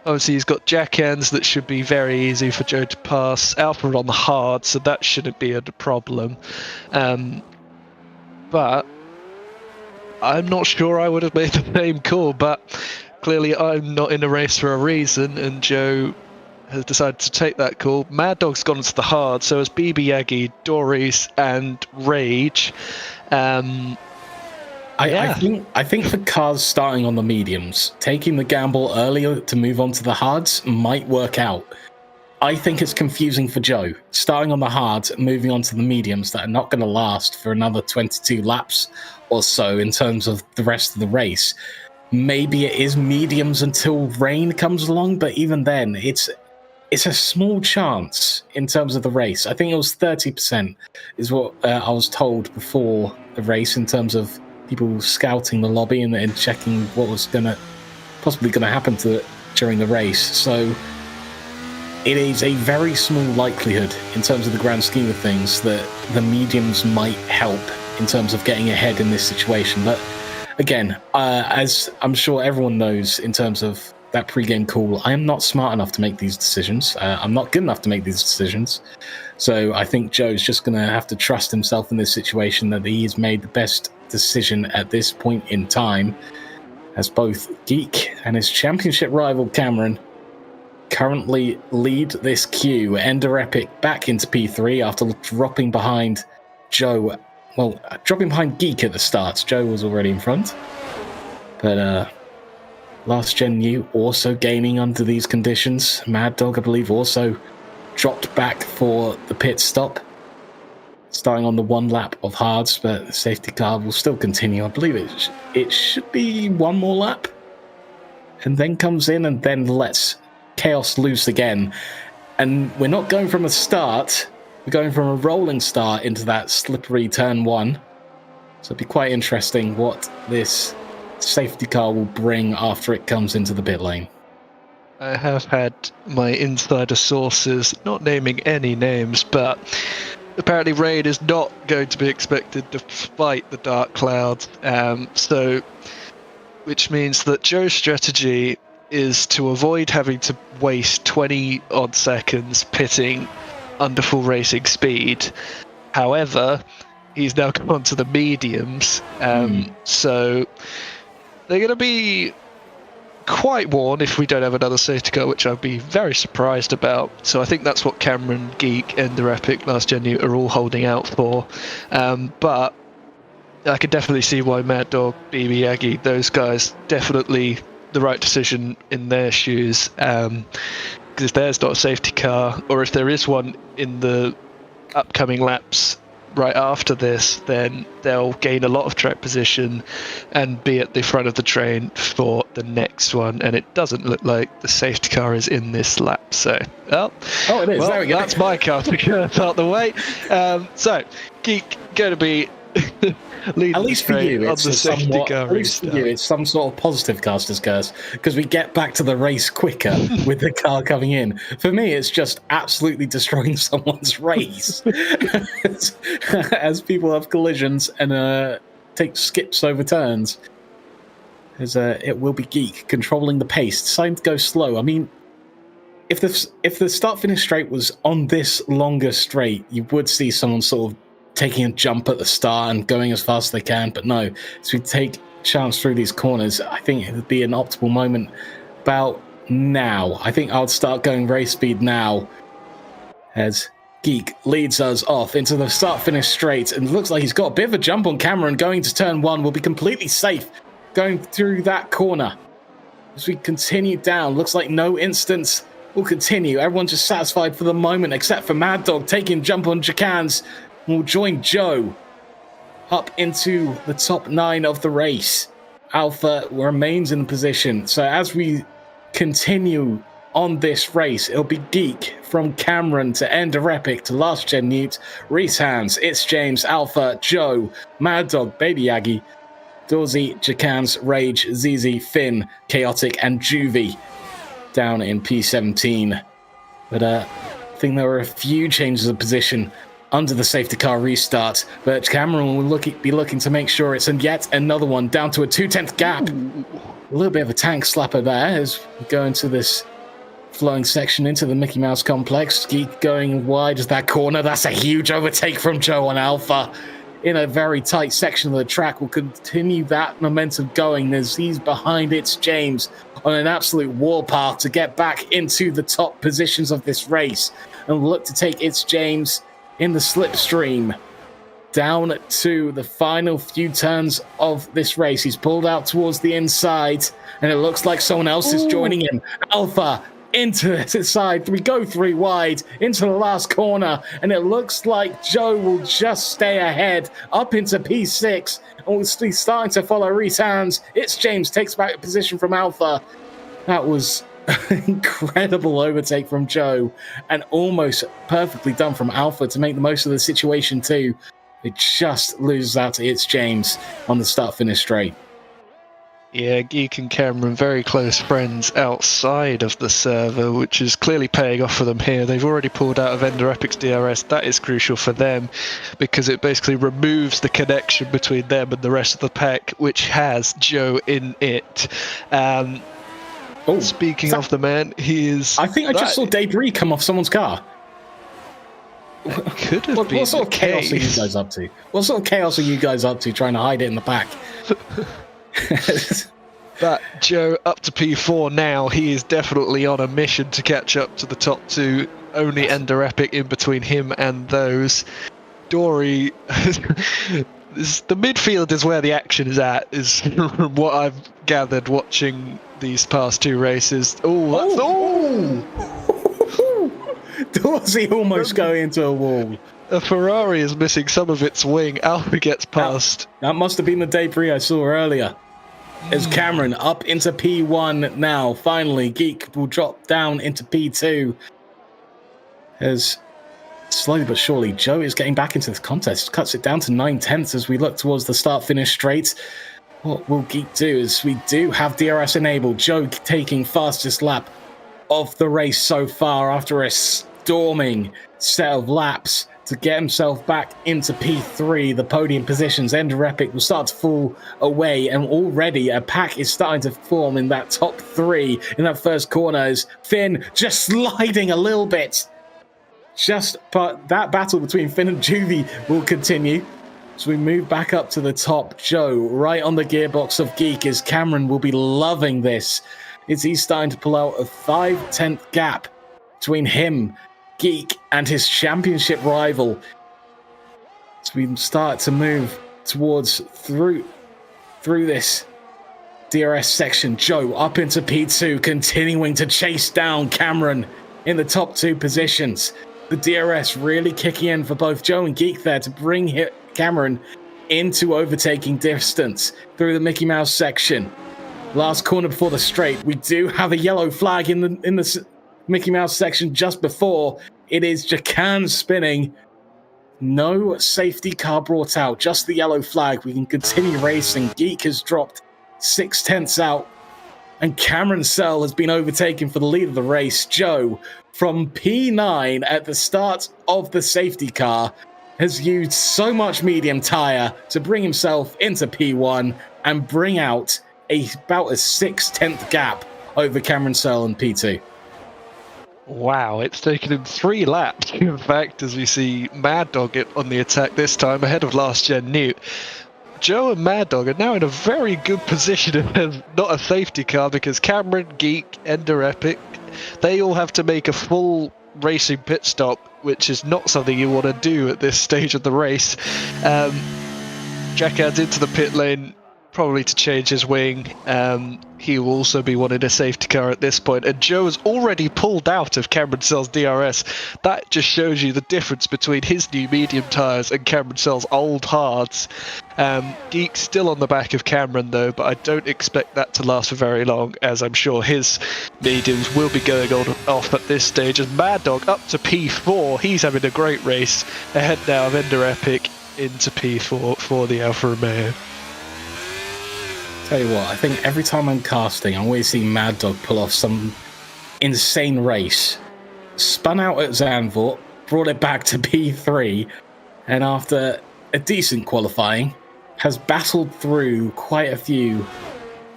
Obviously, he's got jack ends that should be very easy for Joe to pass. Alpha on the hard, so that shouldn't be a problem. But I'm not sure I would have made the same call, but clearly I'm not in a race for a reason, and Joe has decided to take that call. Mad Dog's gone into the hard, so has BB Yagi, Doris, and Rage. I think the cars starting on the mediums, taking the gamble earlier to move on to the hards might work out. I think it's confusing for Joe. Starting on the hards, moving on to the mediums that are not going to last for another 22 laps or so in terms of the rest of the race. Maybe it is mediums until rain comes along, but even then, it's a small chance in terms of the race. I think it was 30% is what I was told before the race in terms of people scouting the lobby and checking what was possibly going to happen to it during the race. So it is a very small likelihood in terms of the grand scheme of things that the mediums might help in terms of getting ahead in this situation. But again, as I'm sure everyone knows in terms of that pre-game call, I am not smart enough to make these decisions. I'm not good enough to make these decisions. So I think Joe's just going to have to trust himself in this situation that he's made the best decision at this point in time, as both Geek and his championship rival Cameron currently lead this queue. Ender Epic back into P3 after dropping behind Joe. Well, dropping behind Geek at the start. Joe was already in front. But Last Gen New also gaining under these conditions. Mad Dog, I believe, also dropped back for the pit stop, starting on the one lap of hards, but the safety car will still continue. I believe it should be one more lap, and then comes in and then lets chaos loose again. And we're not going from a start, we're going from a rolling start into that slippery turn one. So it'll be quite interesting what this safety car will bring after it comes into the pit lane. I have had my insider sources, not naming any names, but apparently rain is not going to be expected despite the dark clouds. Which means that Joe's strategy is to avoid having to waste 20 odd seconds pitting under full racing speed. However, he's now gone to the mediums, so they're going to be quite worn if we don't have another safety car, which I'd be very surprised about. So I think that's what Cameron, Geek, Ender Epic, Last Gen U are all holding out for. But I could definitely see why Mad Dog, BB Yagi, those guys, definitely the right decision in their shoes. Because if there's not a safety car, or if there is one in the upcoming laps right after this, then they'll gain a lot of track position and be at the front of the train for the next one. And it doesn't look like the safety car is in this lap. So, it is. There we go. That's my car to start the way. So, Geek going to be leading, at least for you, it's some sort of positive Casters curse, because we get back to the race quicker with the car coming in. For me, it's just absolutely destroying someone's race as people have collisions and take skips over turns. It will be Geek controlling the pace, deciding to go slow. I mean, if the start-finish straight was on this longer straight, you would see someone sort of taking a jump at the start and going as fast as they can, but no, as we take chance through these corners, I think it would be an optimal moment about now. I think I'll start going race speed now as Geek leads us off into the start-finish straight, and looks like he's got a bit of a jump on Cameron going to turn 1. Will be completely safe going through that corner. As we continue down, looks like no instance will continue. Everyone's just satisfied for the moment, except for Mad Dog taking jump on Jacans, and will join Joe up into the top 9 of the race. Alpha remains in position. So as we continue on this race, it'll be Geek from Cameron to Ender Epic to Last Gen Newt, Reese Hands, It's James, Alpha, Joe, Mad Dog, Baby Aggie, Dorsey, Jacans, Rage, ZZ, Finn, Chaotic, and Juvie down in P17. But I think there were a few changes of position under the safety car restart, but Cameron will be looking to make sure it's yet another one down to a 2/10 gap. Ooh. A little bit of a tank slapper there as we go into this flowing section into the Mickey Mouse complex. Geek going wide as that corner. That's a huge overtake from Joe on Alpha in a very tight section of the track. Will continue that momentum going as he's behind It's James on an absolute warpath to get back into the top positions of this race and look to take It's James in the slipstream down to the final few turns of this race. He's pulled out towards the inside, and it looks like someone else is joining him. Alpha into the side. We go 3 wide into the last corner, and it looks like Joe will just stay ahead up into P6, and we'll be starting to follow Reese Hands. It's James takes back a position from Alpha. That was incredible overtake from Joe, and almost perfectly done from Alpha to make the most of the situation too. It just loses out to It's James on the start-finish straight. Yeah, Geek and Cameron, very close friends outside of the server, which is clearly paying off for them here. They've already pulled out of Ender Epic's DRS. That is crucial for them because it basically removes the connection between them and the rest of the pack, which has Joe in it. Speaking of the man, he is... I think I just saw debris come off someone's car. Could have been. What sort of chaos are you guys up to? What sort of chaos are you guys up to trying to hide it in the back? But Joe up to P4 now. He is definitely on a mission to catch up to the top 2. Only Ender Epic in between him and those. Dory... the midfield is where the action is at, is from what I've gathered watching these past 2 races. Dorsey almost going into a wall. A Ferrari is missing some of its wing. Alpha gets past. That must have been the debris I saw earlier. As Cameron up into P1 now. Finally, Geek will drop down into P2. As slowly but surely, Joe is getting back into the contest. Cuts it down to 9/10 as we look towards the start-finish straight. What will Geek do is we do have DRS enabled. Joe taking fastest lap of the race so far after a storming set of laps to get himself back into P3, the podium positions. Ender Epic will start to fall away, and already a pack is starting to form in that top 3 in that first corner as Finn just sliding a little bit. But that battle between Finn and Juvie will continue. So we move back up to the top. Joe right on the gearbox of Geek as Cameron will be loving this. He's starting to pull out a 5/10 gap between him, Geek, and his championship rival. So we start to move towards through this DRS section. Joe up into P2, continuing to chase down Cameron in the top 2 positions. The DRS really kicking in for both Joe and Geek there to bring Cameron into overtaking distance through the Mickey Mouse section. Last corner before the straight, we do have a yellow flag in the Mickey Mouse section just before. It is Jacan spinning. No safety car brought out, just the yellow flag. We can continue racing. Geek has dropped 6/10 out, and Cameron Searle has been overtaken for the lead of the race. Joe, from P9 at the start of the safety car, has used so much medium tyre to bring himself into P1 and bring out about a 6/10 gap over Cameron Searle in P2. Wow, it's taken him 3 laps, in fact, as we see Mad Dog on the attack this time, ahead of Last Gen Newt. Joe and Mad Dog are now in a very good position of not a safety car, because Cameron, Geek, Ender Epic, they all have to make a full racing pit stop, which is not something you want to do at this stage of the race. Jack adds into the pit lane, probably to change his wing. He will also be wanting a safety car at this point, and Joe has already pulled out of Cameron Cell's DRS. That just shows you the difference between his new medium tyres and Cameron Cell's old hards. Geek's still on the back of Cameron though, but I don't expect that to last for very long, as I'm sure his mediums will be going on off at this stage. As Mad Dog up to P4, he's having a great race, ahead now of Ender Epic into P4 for the Alfa Romeo. Tell you what, I think every time I'm casting, I'm always seeing Mad Dog pull off some insane race. Spun out at Zandvoort, brought it back to P3, and after a decent qualifying, has battled through quite a few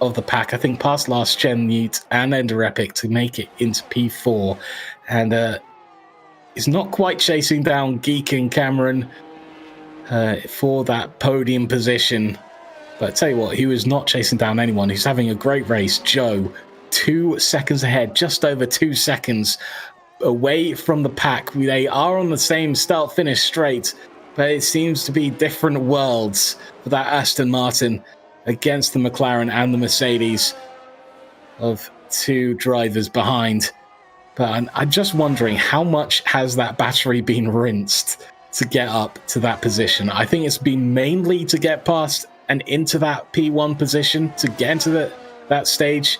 of the pack. I think past Last Gen Newt and Ender Epic to make it into P4, and is not quite chasing down Geek and Cameron for that podium position. But I tell you what, he was not chasing down anyone. He's having a great race. Joe, 2 seconds ahead, just over 2 seconds away from the pack. They are on the same start-finish straight, but it seems to be different worlds for that Aston Martin against the McLaren and the Mercedes of 2 drivers behind. But I'm just wondering, how much has that battery been rinsed to get up to that position? I think it's been mainly to get past and into that P1 position, to get into that stage.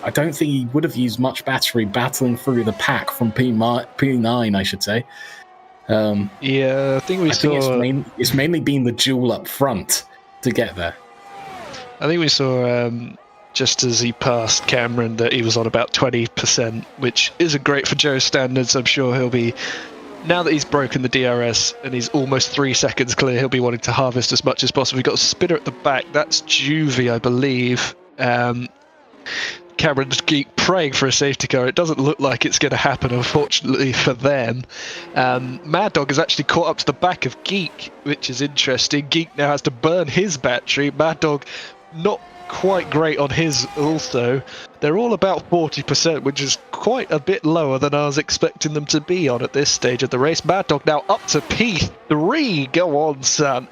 I don't think he would have used much battery battling through the pack from P9, I should say. Yeah, I think it's mainly been the duel up front to get there. I think we saw, just as he passed Cameron, that he was on about 20%, which isn't great for Joe's standards. I'm sure he'll be, now that he's broken the DRS and he's almost 3 seconds clear, he'll be wanting to harvest as much as possible. We've got a spinner at the back. That's Juvie, I believe. Cameron's Geek praying for a safety car. It doesn't look like it's going to happen, unfortunately for them. Mad Dog has actually caught up to the back of Geek, which is interesting. Geek now has to burn his battery. Mad Dog not quite great on his also. They're all about 40%, which is quite a bit lower than I was expecting them to be on at this stage of the race. Mad Dog now up to P3. Go on, son.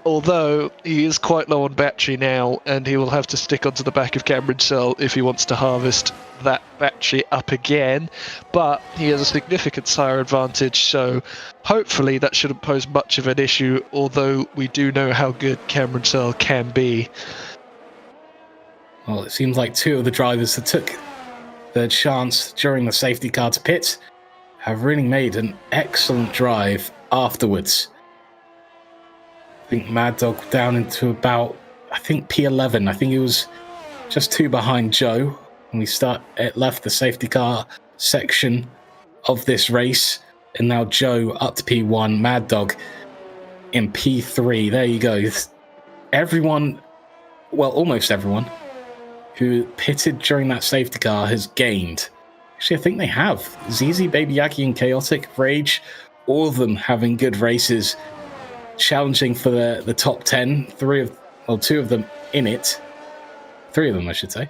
Although he is quite low on battery now, and he will have to stick onto the back of Cameron Cell if he wants to harvest that battery up again. But he has a significant tire advantage, so hopefully that shouldn't pose much of an issue, although we do know how good Cameron Cell can be. Well, it seems like 2 of the drivers that took the chance during the safety car to pit have really made an excellent drive afterwards. I think Mad Dog down into about, I think P11. I think he was just 2 behind Joe when it left the safety car section of this race. And now Joe up to P1, Mad Dog in P3. There you go. Everyone, well, almost everyone who pitted during that safety car has gained. Actually, I think they have. ZZ, Baby Yaki, and Chaotic, Rage, all of them having good races, challenging for the top 10. 2 of them in it. 3 of them, I should say.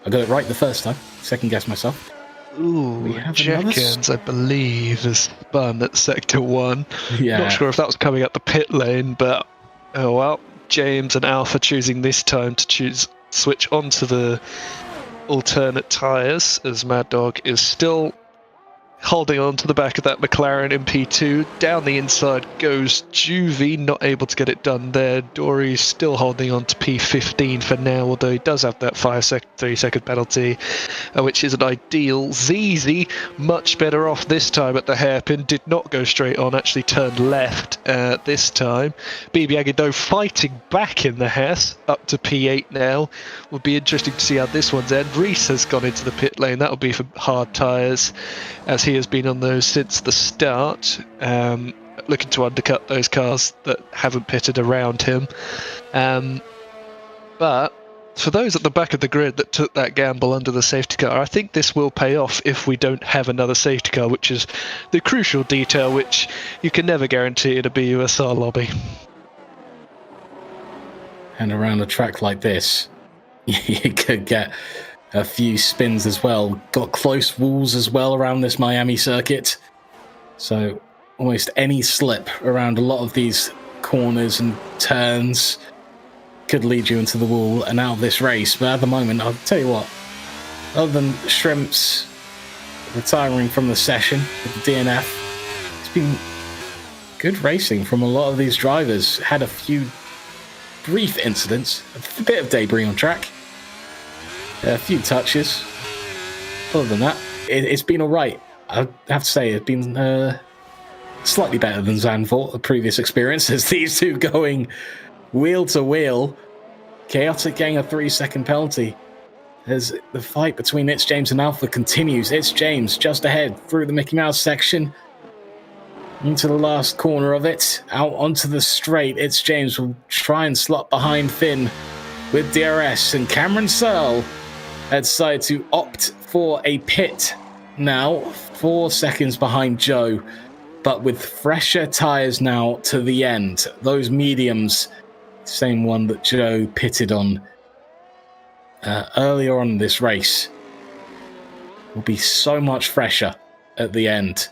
I got it right the first time. Second guess myself. Ooh, Jenkins, I believe, is spun at Sector 1. Yeah. Not sure if that was coming up the pit lane, but oh well. James and Alpha choosing this time to switch onto the alternate tyres, as Mad Dog is still holding on to the back of that McLaren in P2. Down the inside goes Juvie, not able to get it done there. Dory's still holding on to P15 for now, although he does have that 3-second penalty, which isn't ideal. ZZ, much better off this time at the hairpin, did not go straight on, actually turned left this time. BB Aguido fighting back in the Hess, up to P8 now. Will be interesting to see how this one's end. Reese has gone into the pit lane, that'll be for hard tyres, as he has been on those since the start, looking to undercut those cars that haven't pitted around him. But for those at the back of the grid that took that gamble under the safety car, I think this will pay off if we don't have another safety car, which is the crucial detail which you can never guarantee in a BUSR lobby. And around a track like this, you could get a few spins as well. Got close walls as well around this Miami circuit. So almost any slip around a lot of these corners and turns could lead you into the wall and out of this race. But at the moment, I'll tell you what, other than Shrimps retiring from the session with the DNF, it's been good racing from a lot of these drivers. Had a few brief incidents, a bit of debris on track, a few touches. Other than that, it's been all right. I have to say, it's been slightly better than Zandvoort, the previous experiences. These two going wheel to wheel. Chaotic getting a 3-second penalty as the fight between It's James and Alpha continues. It's James just ahead through the Mickey Mouse section into the last corner of it, out onto the straight. It's James will try and slot behind Finn with DRS, and Cameron Searle had decided to opt for a pit now, 4 seconds behind Joe, but with fresher tyres now to the end. Those mediums, same one that Joe pitted on earlier on in this race, will be so much fresher at the end.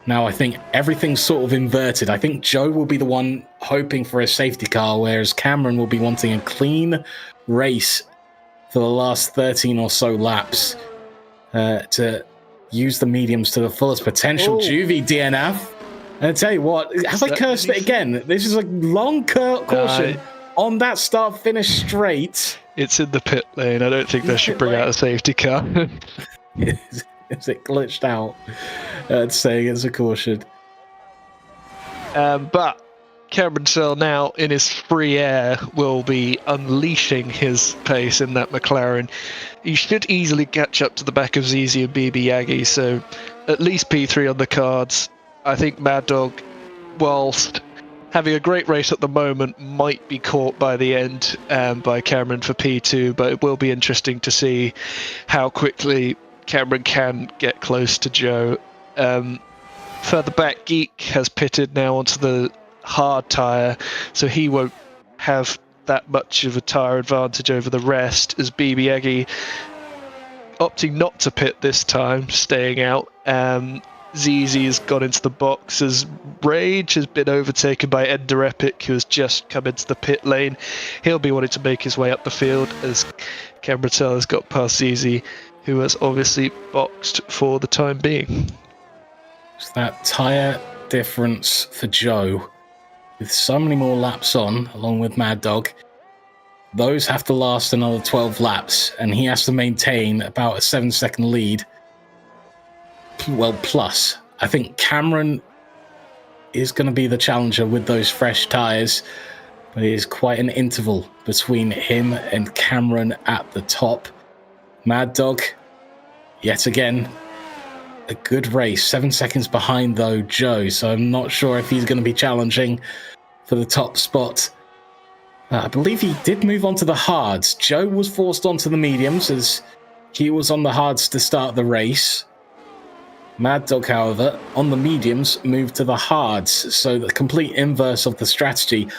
Now I think everything's sort of inverted. I think Joe will be the one hoping for a safety car, whereas Cameron will be wanting a clean race for the last 13 or so laps to use the mediums to the fullest potential. Oh. Juvie DNF. And I tell you what, have I cursed it again? This is a long caution on that start-finish straight. It's in the pit lane. I don't think they should bring out a safety car. Is it glitched out? Saying it's a caution. But Cameron Searle now in his free air will be unleashing his pace in that McLaren. He should easily catch up to the back of Zizi and BB Yagi, so at least P3 on the cards. I think Mad Dog, whilst having a great race at the moment, might be caught by the end by Cameron for P2, but it will be interesting to see how quickly Cameron can get close to Joe. Further back, Geek has pitted now onto the hard tyre, so he won't have that much of a tyre advantage over the rest, as BB Eggy opting not to pit this time, staying out. ZZ has gone into the box as Rage has been overtaken by Ender Epic, who has just come into the pit lane. He'll be wanting to make his way up the field as Cameron Searle has got past ZZ, who has obviously boxed for the time being. It's that tyre difference for Joe, with so many more laps on, along with Mad Dog. Those have to last another 12 laps, and he has to maintain about a 7-second lead. Well, plus. I think Cameron is going to be the challenger with those fresh tyres, but it is quite an interval between him and Cameron at the top. Mad Dog, yet again, a good race. 7 seconds behind, though, Joe, so I'm not sure if he's going to be challenging for the top spot. I believe he did move on to the hards. Joe was forced onto the mediums as he was on the hards to start the race. Mad Dog, however, on the mediums, moved to the hards, so the complete inverse of the strategy.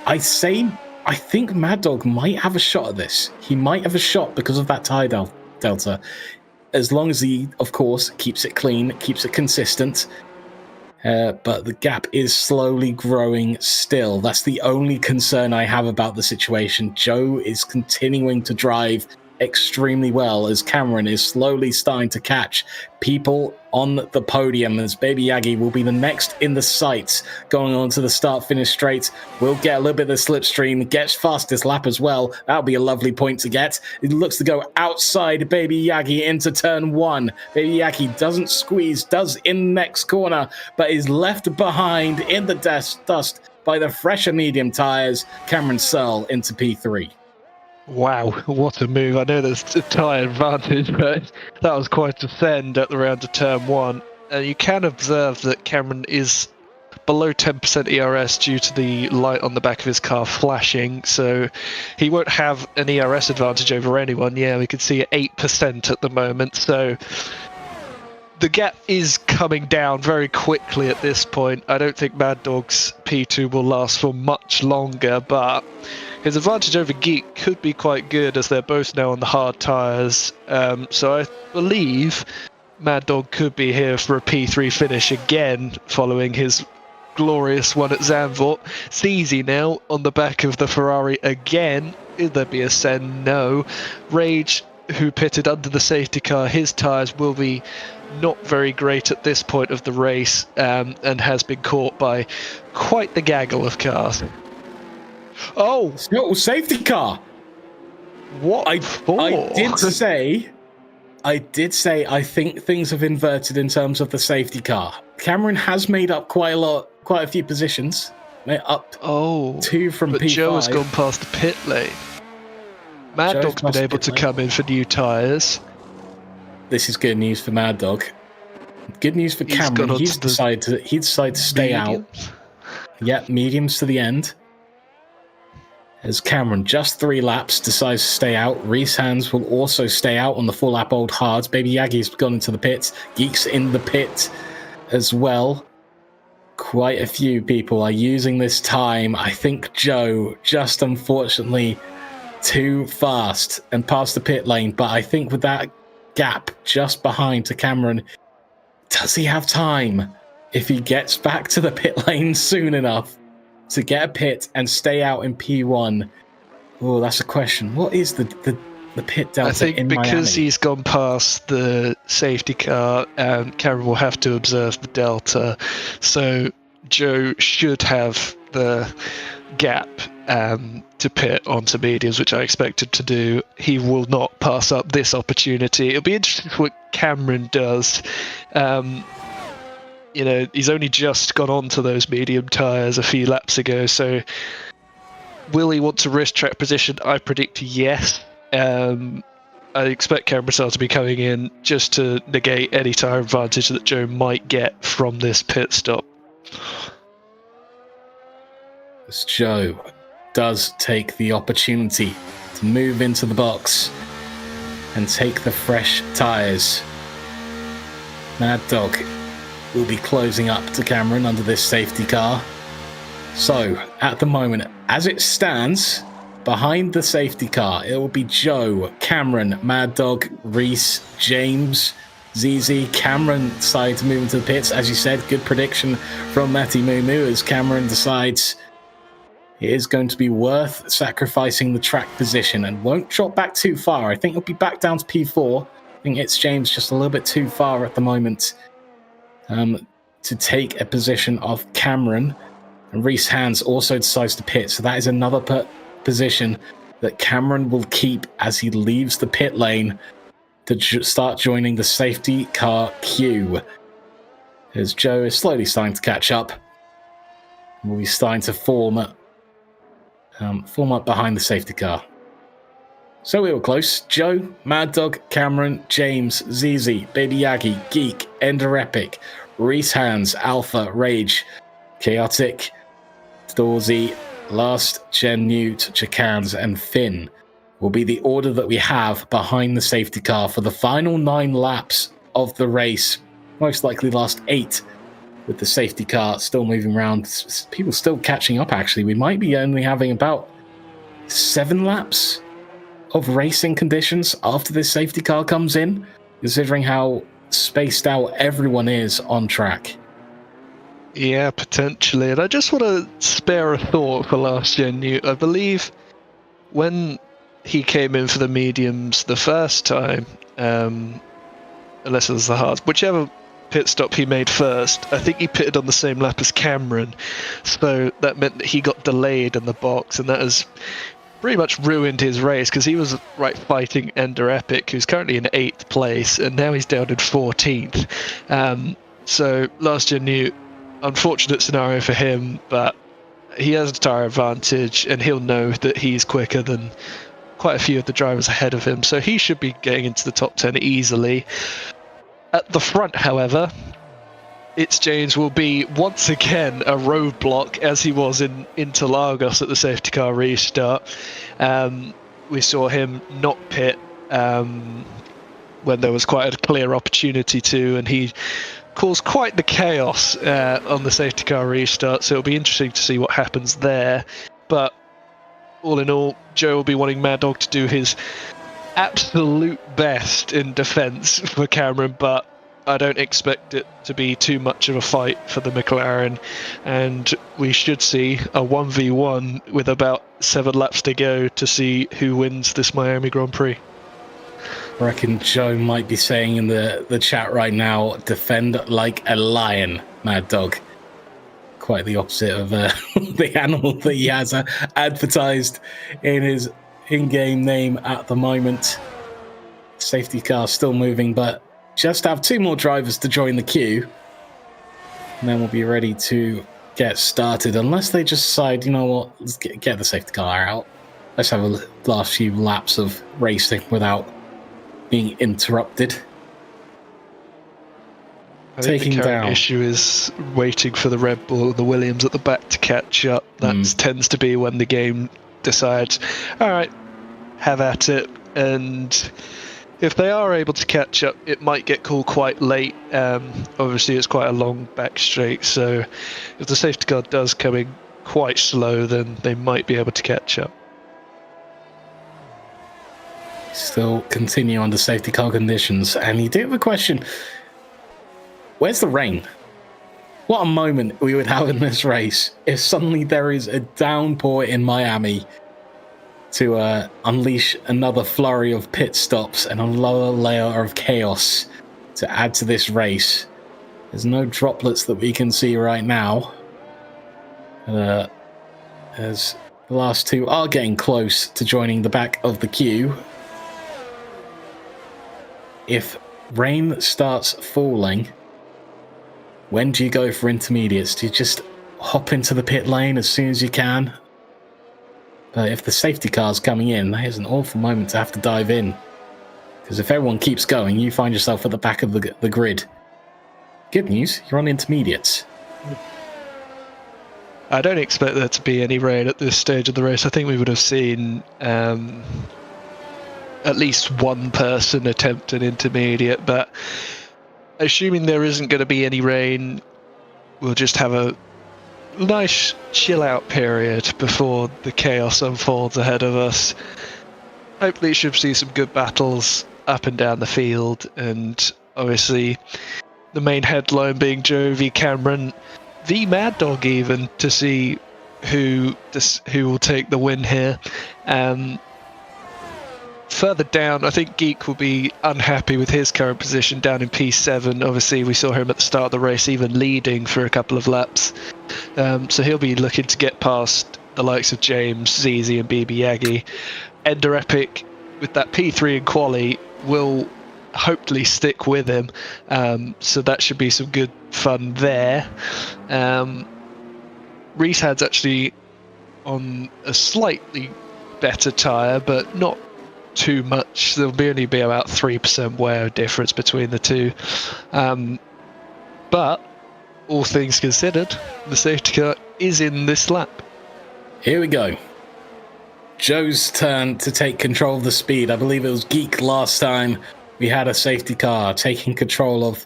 I think Mad Dog might have a shot at this. He might have a shot because of that tie delta, as long as he, of course, keeps it clean, keeps it consistent. But the gap is slowly growing still. That's the only concern I have about the situation. Joe is continuing to drive extremely well as Cameron is slowly starting to catch people on the podium, as Baby Yagi will be the next in the sights going on to the start-finish straight. We'll get a little bit of the slipstream, gets fastest lap as well. That'll be a lovely point to get. It looks to go outside Baby Yagi into turn 1. Baby Yagi doesn't squeeze, does in next corner, but is left behind in the dust by the fresher medium tyres. Cameron Searle into P3. Wow, what a move. I know there's a tyre advantage, but that was quite a send at the round of turn 1. You can observe that Cameron is below 10% ERS due to the light on the back of his car flashing, so he won't have an ERS advantage over anyone. Yeah, we can see 8% at the moment, so the gap is coming down very quickly at this point. I don't think Mad Dog's P2 will last for much longer, but his advantage over Geek could be quite good as they're both now on the hard tyres. So I believe Mad Dog could be here for a P3 finish again following his glorious one at Zandvoort. Seezy now on the back of the Ferrari again. Will there be a send? No. Rage, who pitted under the safety car, his tyres will be not very great at this point of the race, and has been caught by quite the gaggle of cars. Oh! No, safety car! What I did say I think things have inverted in terms of the safety car. Cameron has made up quite a few positions. Up 2 from but P5. Joe has gone past the pit lane. Mad Dog's been able to come in for new tyres. This is good news for Mad Dog. Good news for Cameron. He decided to stay out. Yeah, mediums to the end. As Cameron, just 3 laps, decides to stay out. Reese Hands will also stay out on the full lap old hards. Baby Yagi's gone into the pits. Geek's in the pit as well. Quite a few people are using this time. I think Joe just unfortunately too fast and past the pit lane, but I think with that gap just behind to Cameron, does he have time if he gets back to the pit lane soon enough to get a pit and stay out in P1? Oh, that's a question. What is the pit delta? I think because he's gone past the safety car, Cameron will have to observe the delta. So Joe should have the gap to pit onto mediums, which I expected to do. He will not pass up this opportunity. It'll be interesting what Cameron does. He's only just got onto those medium tyres a few laps ago, so will he want to risk track position? I predict yes. I expect Cameron Broussard to be coming in just to negate any tyre advantage that Joe might get from this pit stop. As Joe does take the opportunity to move into the box and take the fresh tyres. Mad Dog will be closing up to Cameron under this safety car. So, at the moment, as it stands, behind the safety car, it will be Joe, Cameron, Mad Dog, Reese, James, ZZ. Cameron decided to move into the pits. As you said, good prediction from Matty Moo as Cameron decides it is going to be worth sacrificing the track position and won't drop back too far. I think he'll be back down to P4. I think it's James just a little bit too far at the moment to take a position of Cameron. And Reese Hands also decides to pit. So that is another position that Cameron will keep as he leaves the pit lane to start joining the safety car queue. As Joe is slowly starting to catch up. We'll be starting to form up behind the safety car. So we were close. Joe, Mad Dog, Cameron, James, ZZ, Baby Yagi, Geek, Ender Epic, Reese Hands, Alpha, Rage, Chaotic, Dorsey, Last, Gen Newt, Chicans, and Finn will be the order that we have behind the safety car for the final 9 laps of the race. Most likely last 8 with the safety car still moving around. People still catching up, actually. We might be only having about 7 laps of racing conditions after this safety car comes in, considering how spaced out everyone is on track. Yeah, potentially. And I just want to spare a thought for Last Gen Newt. I believe when he came in for the mediums the first time, unless it was the hards, whichever pit stop he made first, I think he pitted on the same lap as Cameron, so that meant that he got delayed in the box, and that has pretty much ruined his race because he was fighting Ender Epic, who's currently in 8th place, and now he's down in 14th. So Last Gen Newt, unfortunate scenario for him, but he has a tyre advantage and he'll know that he's quicker than quite a few of the drivers ahead of him, so he should be getting into the top 10 easily. At the front, however, It's James will be once again a roadblock as he was in Interlagos at the safety car restart. We saw him not pit when there was quite a clear opportunity to, and he caused quite the chaos on the safety car restart, so it'll be interesting to see what happens there. But all in all, Joe will be wanting Mad Dog to do his absolute best in defence for Cameron, but I don't expect it to be too much of a fight for the McLaren, and we should see a 1v1 with about 7 laps to go to see who wins this Miami Grand Prix. I reckon Joe might be saying in the chat right now, defend like a lion, Mad Dog. Quite the opposite of the animal that he has advertised in his in-game name at the moment. Safety car still moving, but just have 2 more drivers to join the queue. And then we'll be ready to get started, unless they just decide, you know what, let's get the safety car out. Let's have a last few laps of racing without being interrupted. I think the current issue is waiting for the Red Bull and the Williams at the back to catch up. That tends to be when the game decides, all right, have at it. And if they are able to catch up, it might get called quite late. Obviously, it's quite a long back straight, so if the safety car does come in quite slow, then they might be able to catch up. Still continue under safety car conditions, and you do have a question. Where's the rain? What a moment we would have in this race if suddenly there is a downpour in Miami to unleash another flurry of pit stops and another layer of chaos to add to this race. There's no droplets that we can see right now. As the last 2 are getting close to joining the back of the queue. If rain starts falling, when do you go for intermediates? Do you just hop into the pit lane as soon as you can? But if the safety car's coming in, that is an awful moment to have to dive in. Because if everyone keeps going, you find yourself at the back of the grid. Good news, you're on intermediates. I don't expect there to be any rain at this stage of the race. I think we would have seen at least one person attempt an intermediate, but assuming there isn't going to be any rain, we'll just have a nice chill out period before the chaos unfolds ahead of us. Hopefully, you should see some good battles up and down the field, and obviously, the main headline being Joe v Cameron v Mad Dog, even to see who will take the win here. Further down, I think Geek will be unhappy with his current position down in P7. Obviously, we saw him at the start of the race even leading for a couple of laps. So he'll be looking to get past the likes of James, ZZ and BB Yagi. Ender Epic, with that P3 in quali, will hopefully stick with him. So that should be some good fun there. Reese Had's actually on a slightly better tyre, but not too much. There'll only be about 3% wear difference between the two. But all things considered, the safety car is in this lap. Here we go. Joe's turn to take control of the speed. I believe it was Geek last time we had a safety car taking control of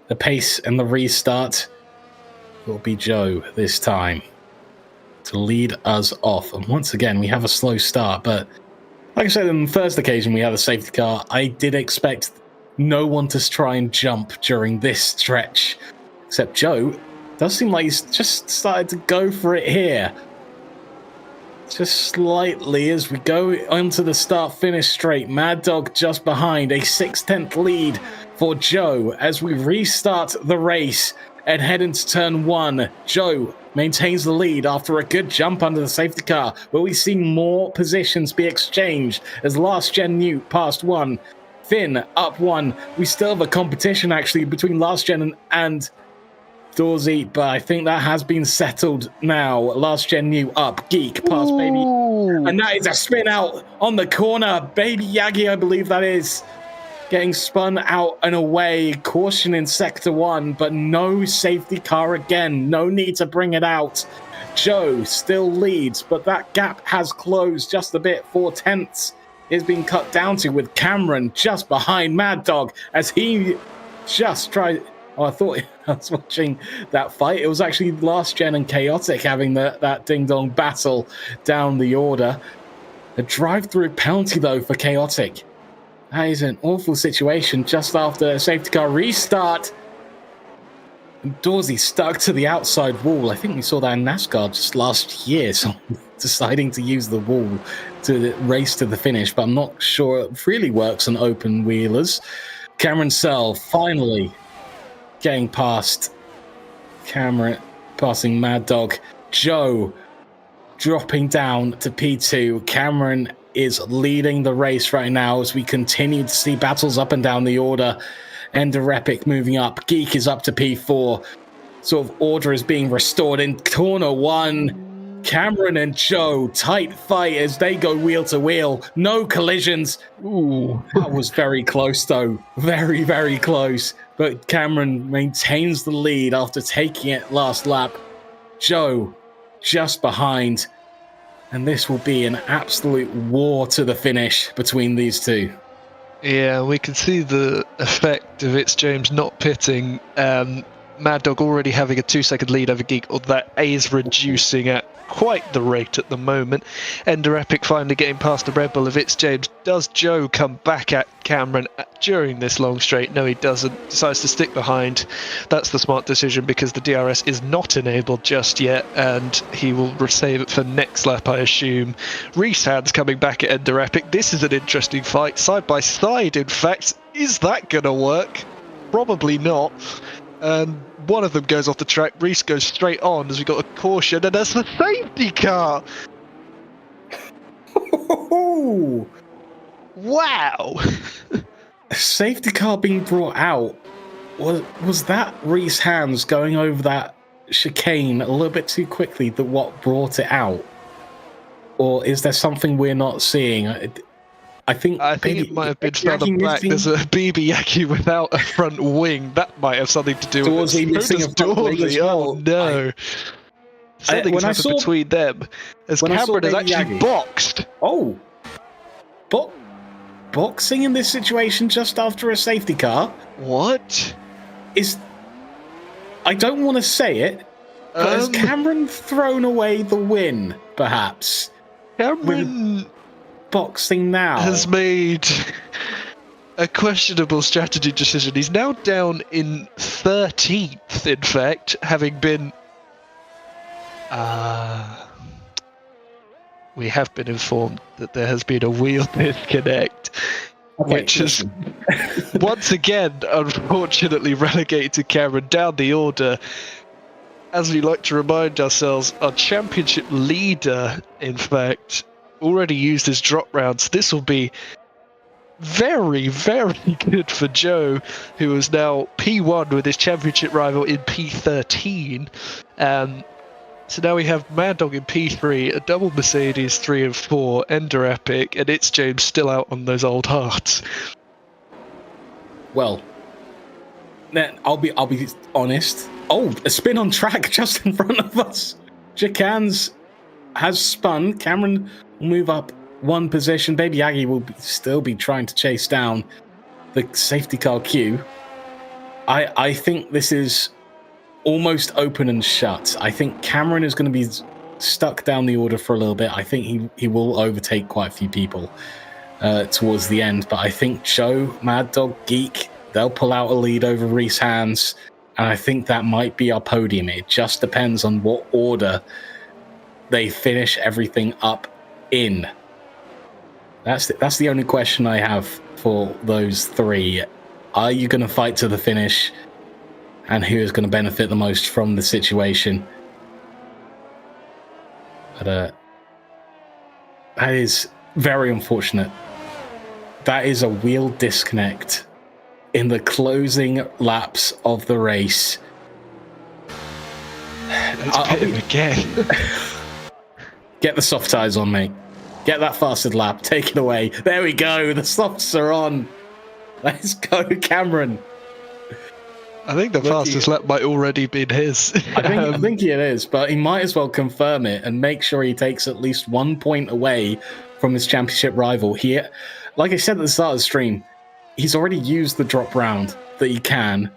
the pace and the restart. It will be Joe this time to lead us off. And once again, we have a slow start, but like I said, on the first occasion we had a safety car, I did expect no one to try and jump during this stretch. Except Joe does seem like he's just started to go for it here. Just slightly as we go onto the start-finish straight. Mad Dog just behind, a 6/10 lead for Joe as we restart the race and head into turn 1. Joe maintains the lead after a good jump under the safety car, where we see more positions be exchanged as Last Gen Newt passed 1. Finn up 1. We still have a competition actually between Last Gen and Dorsey, but I think that has been settled now. Last Gen Newt up. Geek past Baby. And that is a spin out on the corner. Baby Yagi, I believe that is. Getting spun out and away. Caution in Sector 1, but no safety car again. No need to bring it out. Joe still leads, but that gap has closed just a bit. 4/10 is being cut down to, with Cameron just behind Mad Dog as he just tried. Oh, I thought I was watching that fight. It was actually Last Gen and Chaotic having that ding-dong battle down the order. A drive-through penalty, though, for Chaotic. That is an awful situation just after a safety car restart. And Dorsey stuck to the outside wall. I think we saw that in NASCAR just last year, so deciding to use the wall to race to the finish, but I'm not sure it really works on open wheelers. Cameron Sell finally getting past Cameron, passing Mad Dog. Joe dropping down to P2. Cameron is leading the race right now as we continue to see battles up and down the order. Ender Epic moving up. Geek is up to P4. Sort of order is being restored in corner 1. Cameron and Joe, tight fight as they go wheel to wheel. No collisions. Ooh, that was very close, though. Very, very close. But Cameron maintains the lead after taking it last lap. Joe just behind. And this will be an absolute war to the finish between these two. Yeah, we can see the effect of It's James not pitting. Mad Dog already having a 2-second lead over Geek, or that is reducing at quite the rate at the moment. Ender Epic finally getting past the Red Bull of It's James. Does Joe come back at Cameron during this long straight? No, he doesn't. Decides to stick behind. That's the smart decision because the DRS is not enabled just yet, and he will save it for next lap, I assume. Reese Hands coming back at Ender Epic. This is an interesting fight, side by side, in fact. Is that going to work? Probably not. And one of them goes off the track. Reese goes straight on as we got a caution, and there's the safety car. Wow. Safety car being brought out. Was that Reese Hands going over that chicane a little bit too quickly that what brought it out? Or is there something we're not seeing? I think it might have been further back. There's a BB Yaki without a front wing. That might have something to do with it. Missing a front wing as well. Oh no. Something's happened between them. As Cameron has actually boxed. Oh. Boxing in this situation just after a safety car? What? I don't want to say it, but has Cameron thrown away the win, perhaps? Cameron boxing now has made a questionable strategy decision. He's now down in 13th, in fact, having been we have been informed that there has been a wheel disconnect, which has once again unfortunately relegated Cameron down the order. As we like to remind ourselves, our championship leader, in fact, already used his drop rounds. This will be very, very good for Joe, who is now P1 with his championship rival in P13. So now we have Mad Dog in P3, a double Mercedes 3 and 4, Ender Epic, and It's James still out on those old hearts. Well, I'll be honest. Oh, a spin on track just in front of us. Jacans has spun. Cameron will move up one position. Baby Aggie will still be trying to chase down the safety car queue. I think this is almost open and shut. I think Cameron is going to be stuck down the order for a little bit. I think he will overtake quite a few people towards the end. But I think Joe, Mad Dog, Geek, they'll pull out a lead over Reese Hands. And I think that might be our podium. It just depends on what order they finish everything up in. That's the only question I have for those three. Are you going to fight to the finish? And who is going to benefit the most from the situation? But that is very unfortunate. That is a wheel disconnect in the closing laps of the race. Let's pit him again. Get the soft tires on, mate. Get that fasted lap. Take it away. There we go. The softs are on. Let's go, Cameron. I think the fastest lap might already been his. I think it is, but he might as well confirm it and make sure he takes at least 1 point away from his championship rival. Here, like I said at the start of the stream, he's already used the drop round that he can.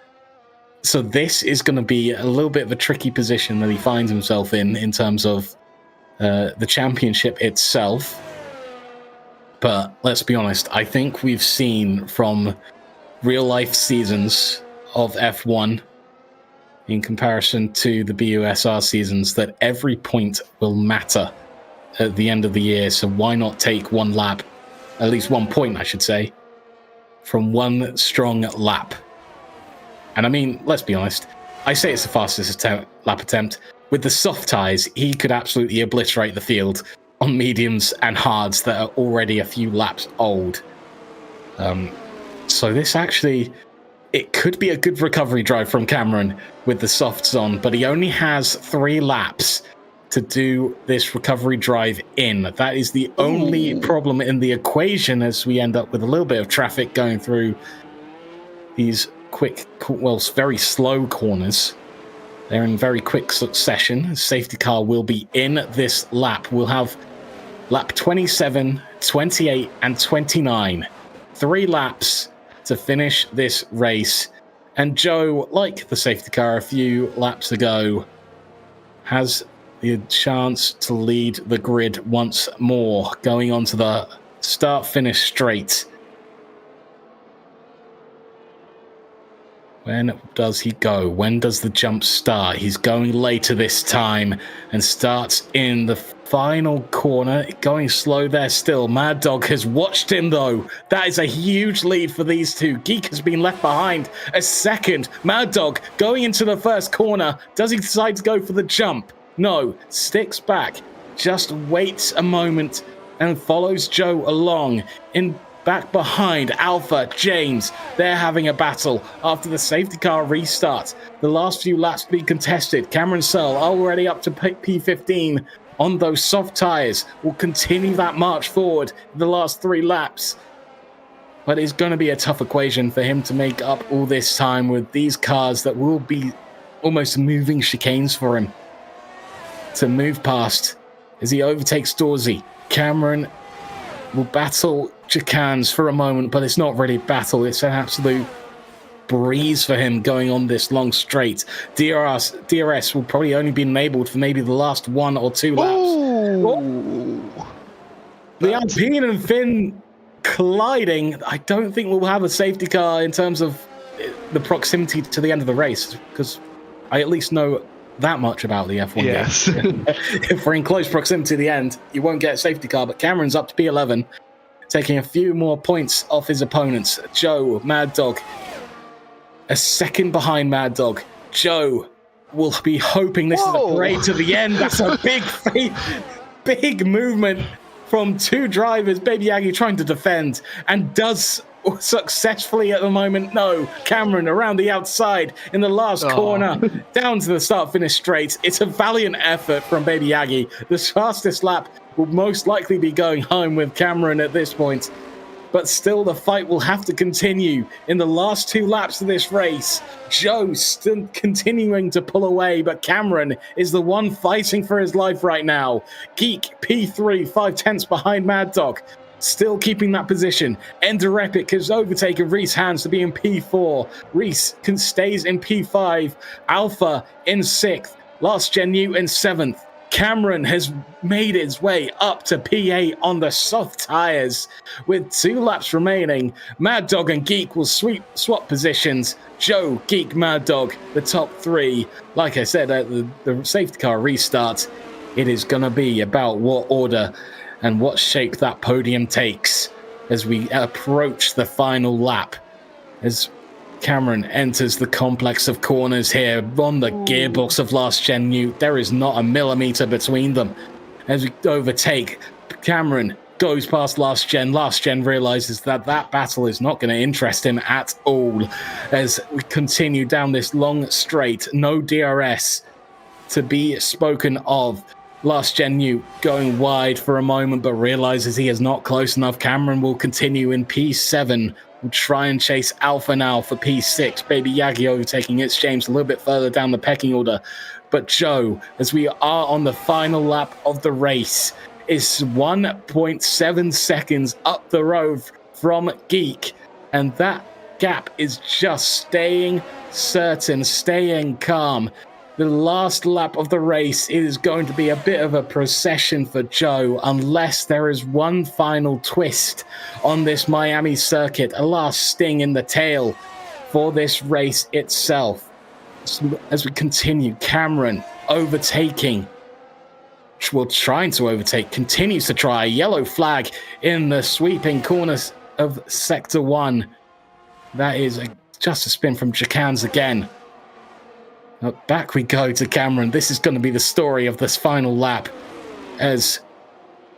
So this is going to be a little bit of a tricky position that he finds himself in terms of the championship itself. But let's be honest, I think we've seen from real-life seasons of F1 in comparison to the BUSR seasons that every point will matter at the end of the year. So why not take one lap, at least 1 point, I should say, from one strong lap? And I mean, let's be honest, I say it's the fastest lap attempt. With the soft tyres, he could absolutely obliterate the field on mediums and hards that are already a few laps old. So this actually, it could be a good recovery drive from Cameron with the softs on, but he only has 3 laps to do this recovery drive in. That is the only problem in the equation, as we end up with a little bit of traffic going through these quick, well, very slow corners. They're in very quick succession. Safety car will be in this lap. We'll have lap 27, 28, and 29. 3 laps to finish this race. And Joe, like the safety car a few laps ago, has the chance to lead the grid once more, going on to the start-finish straight. When does he go? When does the jump start? He's going later this time and starts in the final corner. Going slow there still. Mad Dog has watched him though. That is a huge lead for these two. Geek has been left behind a second. Mad Dog going into the first corner. Does he decide to go for the jump? No. Sticks back. Just waits a moment and follows Joe along. Back behind, Alpha, James, they're having a battle after the safety car restart. The last few laps being contested. Cameron Searle already up to P15 on those soft tyres. Will continue that march forward in the last 3 laps. But it's going to be a tough equation for him to make up all this time with these cars that will be almost moving chicanes for him to move past as he overtakes Dorsey. Cameron will battle chicanes for a moment, but it's not really battle. It's an absolute breeze for him going on this long straight. DRS will probably only be enabled for maybe the last 1 or 2 laps. Oh. The Alpine and Finn colliding. I don't think we'll have a safety car in terms of the proximity to the end of the race, because I at least know that much about the F1 game. If we're in close proximity to the end, you won't get a safety car, but Cameron's up to P11, taking a few more points off his opponents. Joe, Mad Dog, a second behind Mad Dog. Joe will be hoping this is a parade to the end. That's a big movement from 2 drivers. Baby Aggie trying to defend and does successfully at the moment. No, Cameron around the outside in the last corner, down to the start-finish straight. It's a valiant effort from Baby Aggie. The fastest lap will most likely be going home with Cameron at this point. But still, the fight will have to continue in the last 2 laps of this race. Joe still continuing to pull away, but Cameron is the one fighting for his life right now. Geek, P3, 5/10 behind Mad Dog, still keeping that position. Ender Epic has overtaken Reese Hands to be in P4. Reese stays in P5. Alpha in 6th. Last Gen U in 7th. Cameron has made his way up to P8 on the soft tyres. With 2 laps remaining, Mad Dog and Geek will swap positions. Joe, Geek, Mad Dog, the top 3. Like I said, at the safety car restart, it is going to be about what order and what shape that podium takes as we approach the final lap. As Cameron enters the complex of corners here on the gearbox of Last Gen U. There is not a millimeter between them. As we overtake, Cameron goes past Last Gen. Last Gen realizes that battle is not going to interest him at all. As we continue down this long straight, no DRS to be spoken of. Last Gen U going wide for a moment, but realizes he is not close enough. Cameron will continue in P7 will try and chase Alpha now for P6. Baby Yagio taking its James a little bit further down the pecking order. But Joe, as we are on the final lap of the race, is 1.7 seconds up the road from Geek. And that gap is just staying certain, staying calm. The last lap of the race is going to be a bit of a procession for Joe unless there is one final twist on this Miami circuit, a last sting in the tail for this race itself. So as we continue, Cameron overtaking, trying to overtake, continues to try. Yellow flag in the sweeping corners of Sector 1. That is just a spin from Jacans again. Back we go to Cameron. This is going to be the story of this final lap as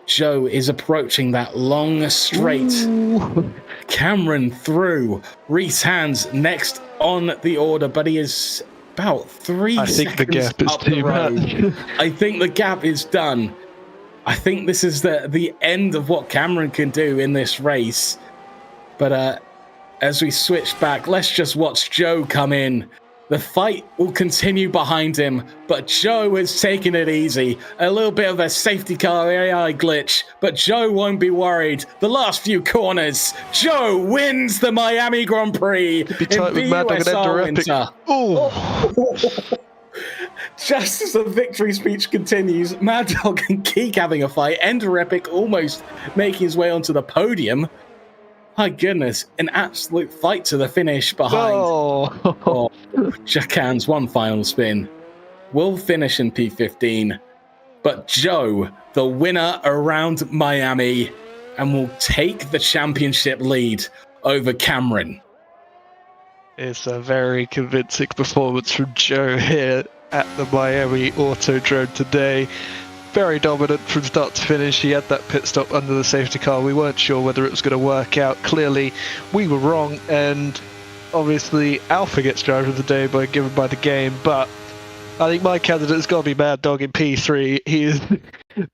Joe is approaching that long straight. Ooh. Cameron through. Reese Hands next on the order, but he is about 3 seconds. I think the gap is too much. I think the gap is done. I think this is the end of what Cameron can do in this race. But as we switch back, let's just watch Joe come in. The fight will continue behind him, but Joe has taken it easy. A little bit of a safety car AI glitch, but Joe won't be worried. The last few corners, Joe wins the Miami Grand Prix in BUSR Winter. Just as the victory speech continues, Mad Dog and Geek having a fight. Ender Epic almost making his way onto the podium. My goodness, an absolute fight to the finish behind. Jacans, one final spin. Will finish in P15. But Joe, the winner around Miami, and will take the championship lead over Cameron. It's a very convincing performance from Joe here at the Miami Autodrome today. Very dominant from start to finish. He had that pit stop under the safety car. We weren't sure whether it was going to work out. Clearly, we were wrong, and obviously Alpha gets driver of the day given by the game, but I think my candidate's got to be Mad Dog in P3. He has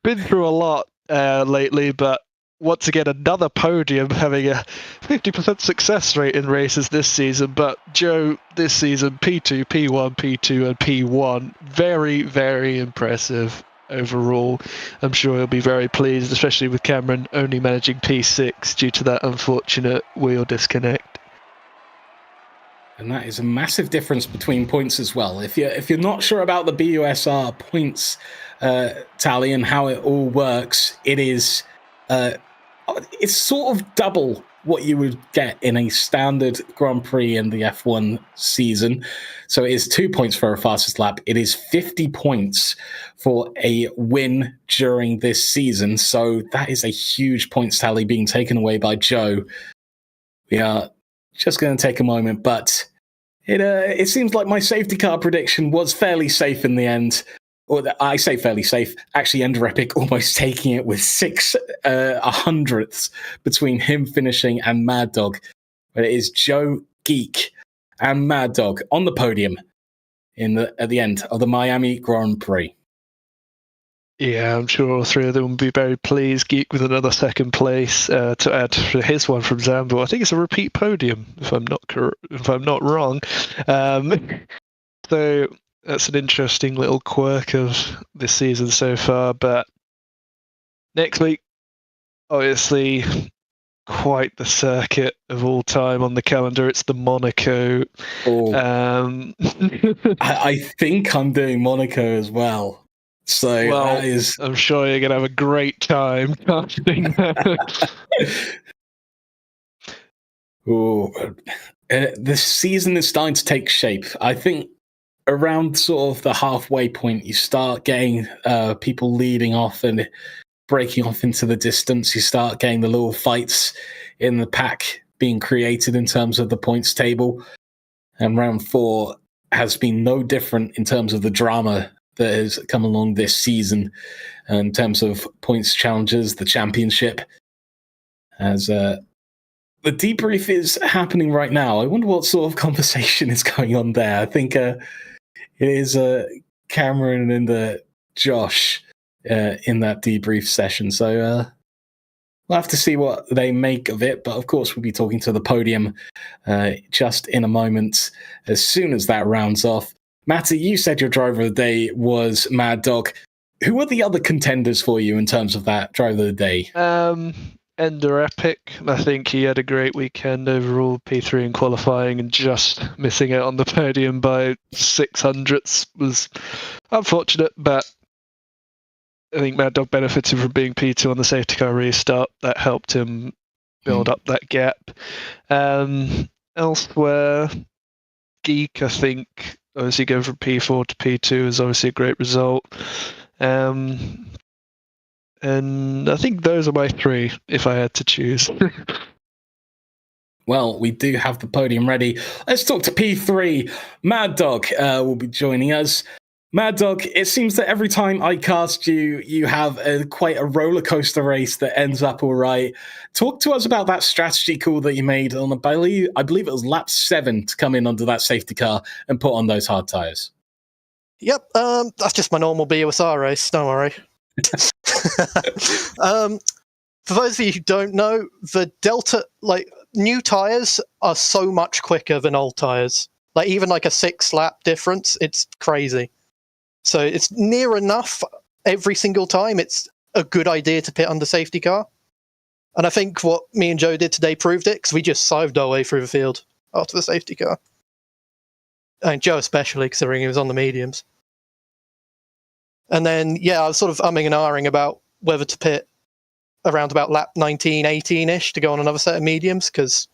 been through a lot lately, but once again, another podium, having a 50% success rate in races this season. But Joe, this season, P2, P1, P2, and P1. Very, very impressive overall. I'm sure he'll be very pleased, especially with Cameron only managing P6 due to that unfortunate wheel disconnect. And that is a massive difference between points as well. If you're not sure about the BUSR points tally and how it all works, it's sort of double what you would get in a standard Grand Prix in the F1 season. So it is 2 points for a fastest lap. It is 50 points for a win during this season. So that is a huge points tally being taken away by Joe. We are just going to take a moment, but it seems like my safety car prediction was fairly safe in the end. Or I say fairly safe. Actually, Ender Epic almost taking it with 6 hundredths between him finishing and Mad Dog. But it is Joe, Geek, and Mad Dog on the podium at the end of the Miami Grand Prix. Yeah, I'm sure all three of them will be very pleased. Geek with another second place to add for his one from Zambo. I think it's a repeat podium, if I'm not wrong. So that's an interesting little quirk of this season so far. But next week, obviously, quite the circuit of all time on the calendar. It's the Monaco. I think I'm doing Monaco as well. So that is... I'm sure you're going to have a great time casting that. This season is starting to take shape. I think around sort of the halfway point, you start getting people leading off and breaking off into the distance. You start getting the little fights in the pack being created in terms of the points table. And round 4 has been no different in terms of the drama that has come along this season in terms of points challenges, the championship. As the debrief is happening right now. I wonder what sort of conversation is going on there. I think it is Cameron and Josh in that debrief session. So we'll have to see what they make of it. But of course, we'll be talking to the podium just in a moment as soon as that rounds off. Matty, you said your driver of the day was Mad Dog. Who are the other contenders for you in terms of that driver of the day? Ender Epic. I think he had a great weekend overall, P3 in qualifying, and just missing out on the podium by 600ths was unfortunate, but I think Mad Dog benefited from being P2 on the safety car restart. That helped him build up that gap. Elsewhere, Geek, I think, obviously going from P4 to P2 is obviously a great result. And I think those are my three, if I had to choose. Well, we do have the podium ready. Let's talk to P3. Mad Dog will be joining us. Mad Dog, it seems that every time I cast you, you have quite a roller coaster race that ends up all right. Talk to us about that strategy call that you made on, I believe it was lap 7 to come in under that safety car and put on those hard tyres. Yep, that's just my normal BUSR race, don't worry. For those of you who don't know, the Delta, new tyres are so much quicker than old tyres. Even a 6-lap difference, it's crazy. So it's near enough every single time. It's a good idea to pit under safety car. And I think what me and Joe did today proved it, because we just sived our way through the field after the safety car. And Joe especially, considering he was on the mediums. And then, I was sort of umming and ahhing about whether to pit around about lap 19, 18-ish to go on another set of mediums, because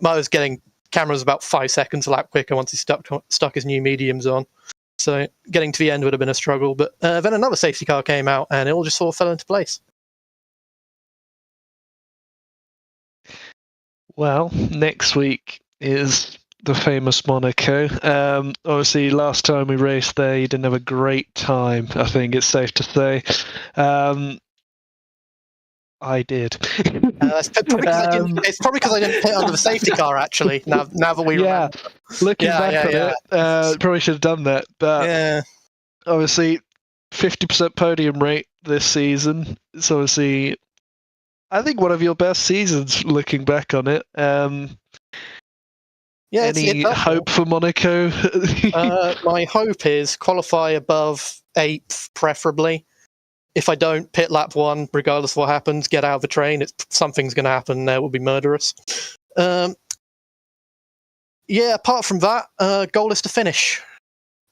I was getting cameras about 5 seconds a lap quicker once he stuck his new mediums on. So getting to the end would have been a struggle. But then another safety car came out, and it all just sort of fell into place. Well, next week is the famous Monaco. Obviously, last time we raced there, you didn't have a great time, I think it's safe to say. I did. It's probably because I didn't pit under the safety car, actually, now that we remember. Looking back on it, probably should have done that. But obviously, 50% podium rate this season. It's obviously, I think, one of your best seasons looking back on it. Any hope for Monaco? My hope is qualify above 8th, preferably. If I don't, pit lap 1, regardless of what happens, get out of the train. Something's going to happen there. It will be murderous. Apart from that, goal is to finish.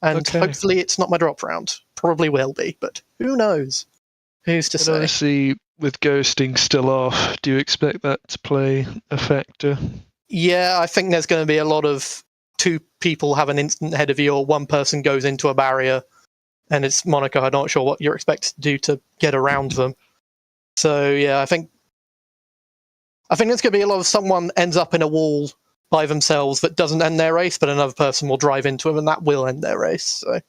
And hopefully it's not my drop round. Probably will be, but who knows? Who's to say? Obviously, with ghosting still off, do you expect that to play a factor? Yeah, I think there's going to be a lot of 2 people have an instant ahead of you, or 1 person goes into a barrier, and it's Monaco. I'm not sure what you're expected to do to get around them. So, I think there's going to be a lot of someone ends up in a wall by themselves that doesn't end their race, but another person will drive into them, and that will end their race. So,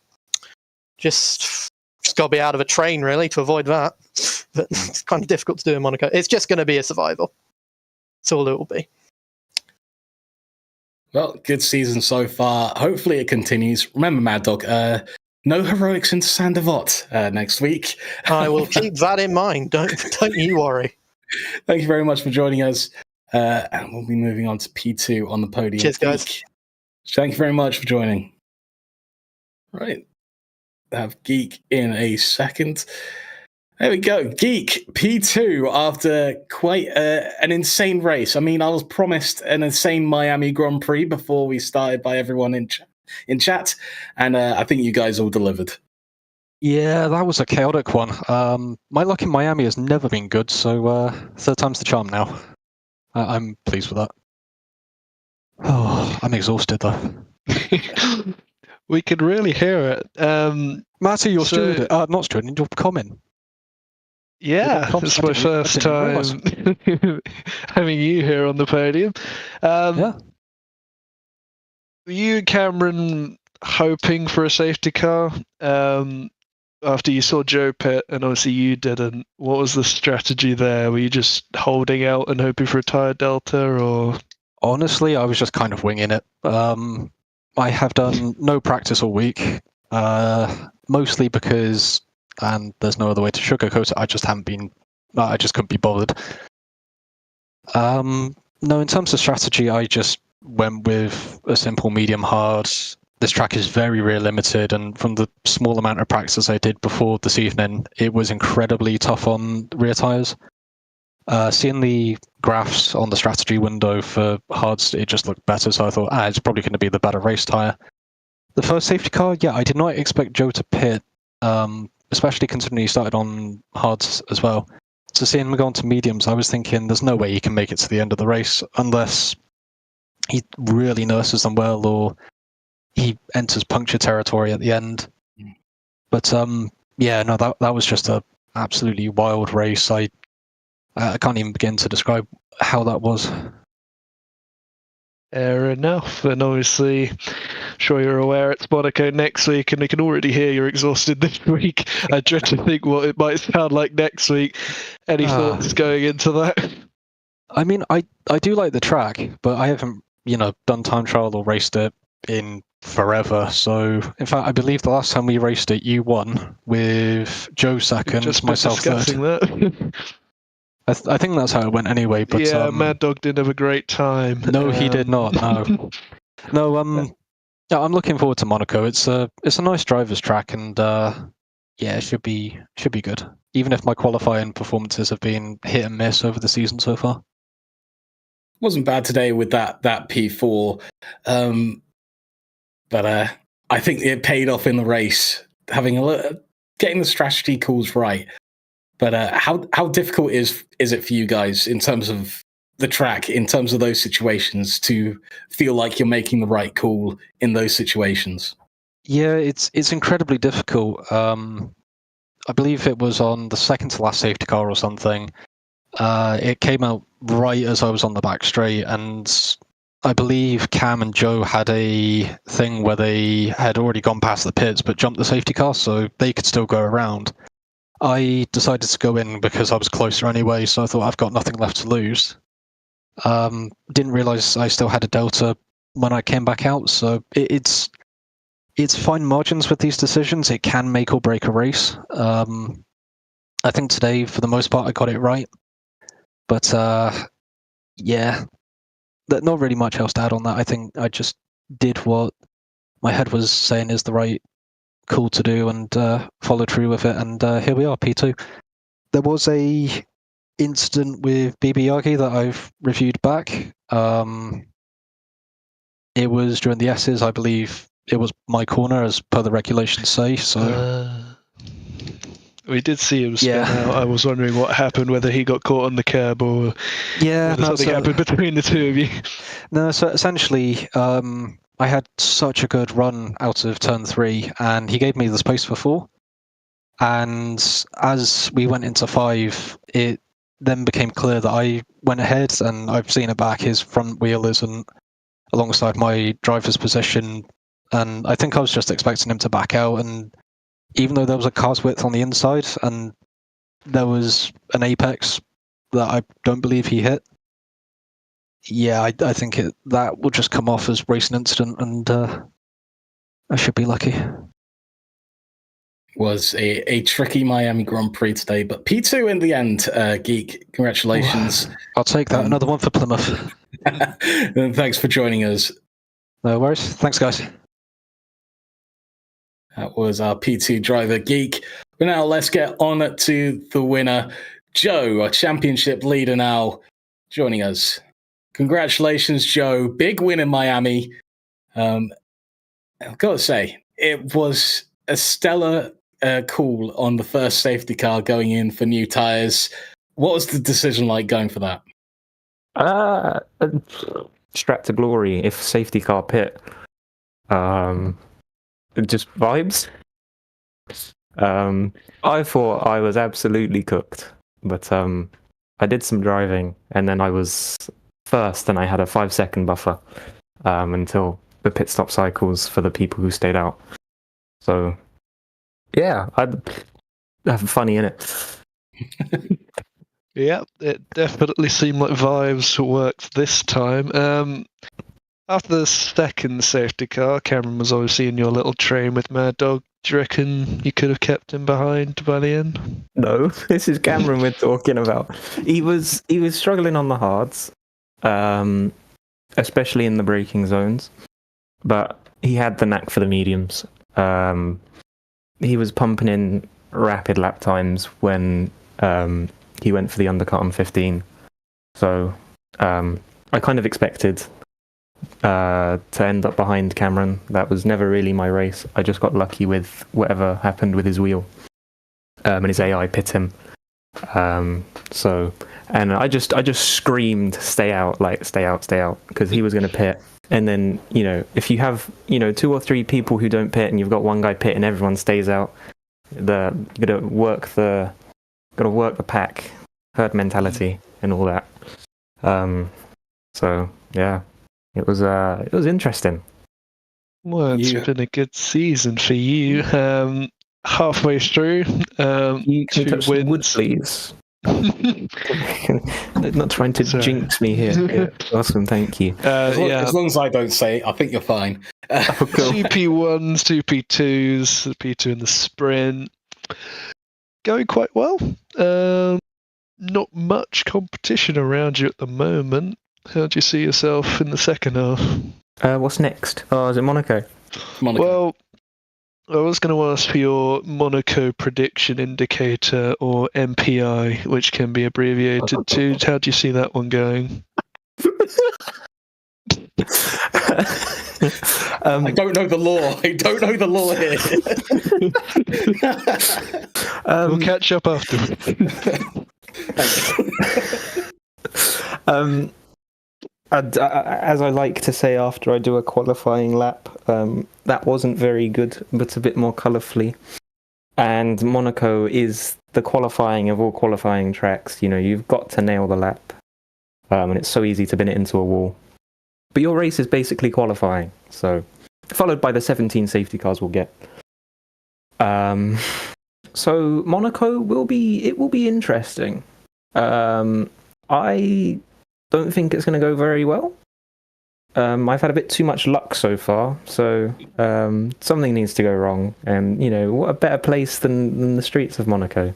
just got to be out of a train, really, to avoid that. But it's kind of difficult to do in Monaco. It's just going to be a survival. That's all it will be. Well, good season so far. Hopefully it continues. Remember, Mad Dog, no heroics into Saint Devot next week. I will keep that in mind. Don't you worry. Thank you very much for joining us. And we'll be moving on to P2 on the podium. Cheers, guys. Geek. Thank you very much for joining. Right. Have Geek in a second. There we go. Geek, P2 after quite an insane race. I mean, I was promised an insane Miami Grand Prix before we started by everyone in chat, and I think you guys all delivered. Yeah, that was a chaotic one. My luck in Miami has never been good, so third time's the charm now. I'm pleased with that. Oh, I'm exhausted, though. We could really hear it. Matty, you're steward. Not steward, you're common. Yeah, it's my first time having you here on the podium. Were you and Cameron hoping for a safety car after you saw Joe pit, and obviously you didn't? What was the strategy there? Were you just holding out and hoping for a tyre delta, or? Honestly, I was just kind of winging it. I have done no practice all week, mostly because, and there's no other way to sugarcoat it, I just couldn't be bothered. No, in terms of strategy, I just went with a simple medium hard. This track is very rear limited, and from the small amount of practice I did before this evening, it was incredibly tough on rear tyres. Seeing the graphs on the strategy window for hards, it just looked better, so I thought, it's probably going to be the better race tyre. The first safety car, yeah, I did not expect Joe to pit, especially considering he started on hards as well. So seeing him go on to mediums, I was thinking there's no way he can make it to the end of the race unless he really nurses them well or he enters puncture territory at the end. But yeah, no, that was just a absolutely wild race. I can't even begin to describe how that was. Fair enough, and obviously, sure you're aware it's Monaco next week, and we can already hear you're exhausted this week. I dread to think what it might sound like next week. Any thoughts going into that? I mean, I do like the track, but I haven't, done time trial or raced it in forever. So, in fact, I believe the last time we raced it, you won with Joe second, just myself discussing third. That. I think that's how it went anyway. But yeah, Mad Dog did have a great time. No, he did not. No, no. Yeah, I'm looking forward to Monaco. It's a nice driver's track, and yeah, it should be good. Even if my qualifying performances have been hit and miss over the season so far. Wasn't bad today with that P4, but I think it paid off in the race. Getting the strategy calls right. But how difficult is it for you guys in terms of the track, in terms of those situations, to feel like you're making the right call in those situations? Yeah, it's incredibly difficult. I believe it was on the second to last safety car or something. It came out right as I was on the back straight, and I believe Cam and Joe had a thing where they had already gone past the pits but jumped the safety car, so they could still go around. I decided to go in because I was closer anyway, so I thought I've got nothing left to lose. Didn't realise I still had a delta when I came back out, so it's fine margins with these decisions. It can make or break a race. I think today, for the most part, I got it right. But yeah, not really much else to add on that. I think I just did what my head was saying is the right call to do and followed through with it, and here we are, P2. There was a incident with BB Yagi that I've reviewed back. It was during the S's, I believe it was my corner, as per the regulations say. So we did see him spin out. I was wondering what happened, whether he got caught on the curb or something happened between the two of you. No, so essentially, I had such a good run out of turn 3, and he gave me the space for 4. And as we went into 5, it then became clear that I went ahead, and I've seen it back. His front wheel isn't alongside my driver's position, and I think I was just expecting him to back out. And even though there was a car's width on the inside, and there was an apex that I don't believe he hit, yeah, I think that will just come off as racing incident, and I should be lucky. Was a tricky Miami Grand Prix today, but P2 in the end. Geek, congratulations. I'll take that. Another one for Plymouth. And thanks for joining us. No worries. Thanks, guys. That was our P2 driver, Geek. But now let's get on to the winner, Joe, our championship leader now, joining us. Congratulations, Joe. Big win in Miami. I've got to say, it was a stellar call on the first safety car going in for new tyres. What was the decision like going for that? Strap to glory if safety car pit. Just vibes. I thought I was absolutely cooked, but I did some driving, and then I was first, and I had a 5-second buffer until the pit stop cycles for the people who stayed out. So, yeah, I'd have funny in it. Yeah, it definitely seemed like vibes worked this time. After the second safety car, Cameron was obviously in your little train with Mad Dog. Do you reckon you could have kept him behind by the end? No, this is Cameron we're talking about. He was struggling on the hards, especially in the braking zones, but he had the knack for the mediums. He was pumping in rapid lap times when he went for the undercut on 15. So I kind of expected to end up behind Cameron. That was never really my race. I just got lucky with whatever happened with his wheel, and his AI pit him. And I just screamed, "Stay out! Like stay out!" Because he was going to pit. And then if you have 2 or 3 people who don't pit, and you've got one guy pit, and everyone stays out, you gotta work the pack, herd mentality, and all that. So yeah. It was interesting. Well, it's been a good season for you. Halfway through, You can 2 touch the wood, wins. please. Not trying to jinx me here. Yeah. Awesome, thank you. As long as I don't say it, I think you're fine. 2 P1s, 2 P2s, the P2 in the sprint. Going quite well. Not much competition around you at the moment. How do you see yourself in the second half? What's next? Oh, is it Monaco? Well, I was going to ask for your Monaco prediction indicator, or MPI, which can be abbreviated to. How do you see that one going? I don't know the law. I don't know the law here. We'll catch up after. As I like to say after I do a qualifying lap, that wasn't very good, but a bit more colourfully. And Monaco is the qualifying of all qualifying tracks. You've got to nail the lap, and it's so easy to bin it into a wall. But your race is basically qualifying, so followed by the 17 safety cars we'll get. So Monaco will be interesting. I don't think it's going to go very well. I've had a bit too much luck so far, so something needs to go wrong. And what a better place than the streets of Monaco.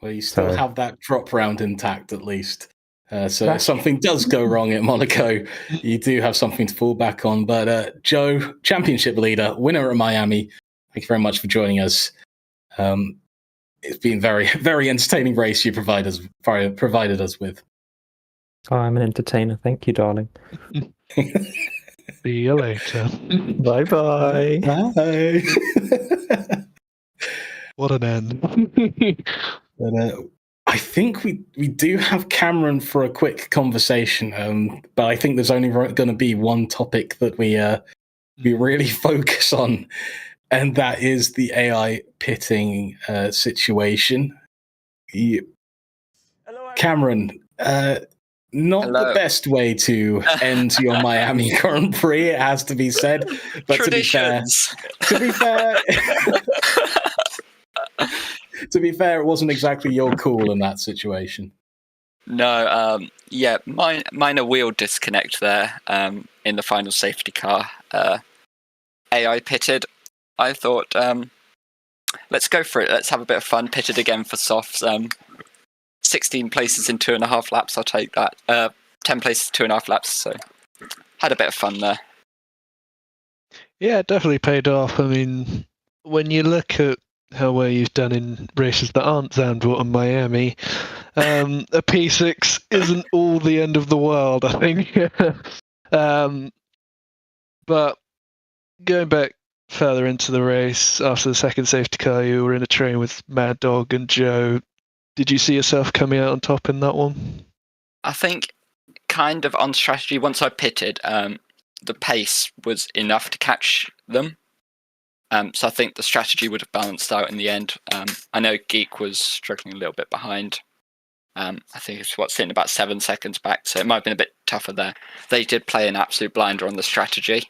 Well, you still have that drop round intact at least. So if something does go wrong at Monaco, you do have something to fall back on. But Joe, championship leader, winner at Miami, thank you very much for joining us. It's been very, very entertaining race you provided us with. Oh, I'm an entertainer. Thank you, darling. See you later. Bye-bye. Bye. What an end. But, I think we do have Cameron for a quick conversation, but I think there's only going to be one topic that we really focus on, and that is the AI pitting situation. Cameron, not the best way to end your Miami Grand Prix, it has to be said. But Traditions. to be fair, to be fair, it wasn't exactly your call in that situation. No, minor wheel disconnect there in the final safety car. AI pitted. I thought, let's go for it. Let's have a bit of fun. Pitted again for softs. 16 places in 2.5 laps. I'll take that. 10 places, 2.5 laps. So had a bit of fun there. Yeah, it definitely paid off. I mean, when you look at how well you've done in races that aren't Zandvoort and Miami, a P6 isn't all the end of the world, I think. But going back further into the race, after the second safety car, you were in a train with Mad Dog and Joe. Did you see yourself coming out on top in that one? I think kind of on strategy, once I pitted, the pace was enough to catch them. So I think the strategy would have balanced out in the end. I know Geek was struggling a little bit behind. I think it's sitting about 7 seconds back, so it might have been a bit tougher there. They did play an absolute blinder on the strategy.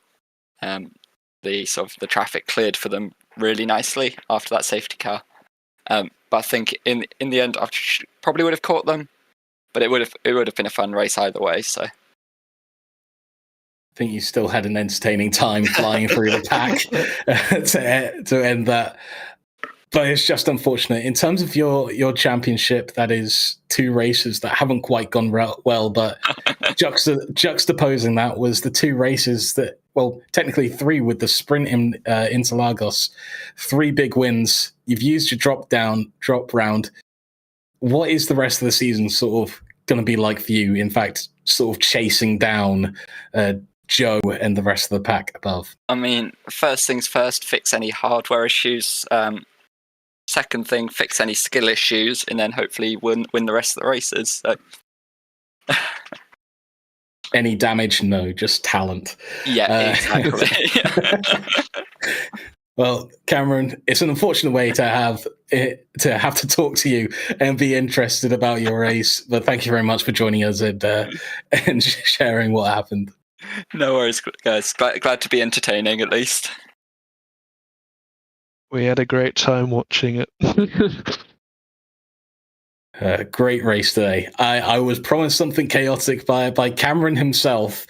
The traffic cleared for them really nicely after that safety car. But I think in the end, I probably would have caught them, but it would have been a fun race either way. So think you still had an entertaining time flying through the pack to end that. But it's just unfortunate. In terms of your championship, that is 2 races that haven't quite gone well, but juxtaposing that was the 2 races that, well, technically 3 with the sprint in Interlagos, 3 big wins. You've used your drop round. What is the rest of the season sort of going to be like for you? In fact, sort of chasing down Joe and the rest of the pack above. I mean, first things first, fix any hardware issues. Second thing, fix any skill issues, and then hopefully win the rest of the races. So. Any damage? No, just talent. Yeah, exactly. Well, Cameron, it's an unfortunate way to have to talk to you and be interested about your race. But thank you very much for joining us and sharing what happened. No worries, guys. Glad to be entertaining, at least. We had a great time watching it. Great race today. I was promised something chaotic by Cameron himself.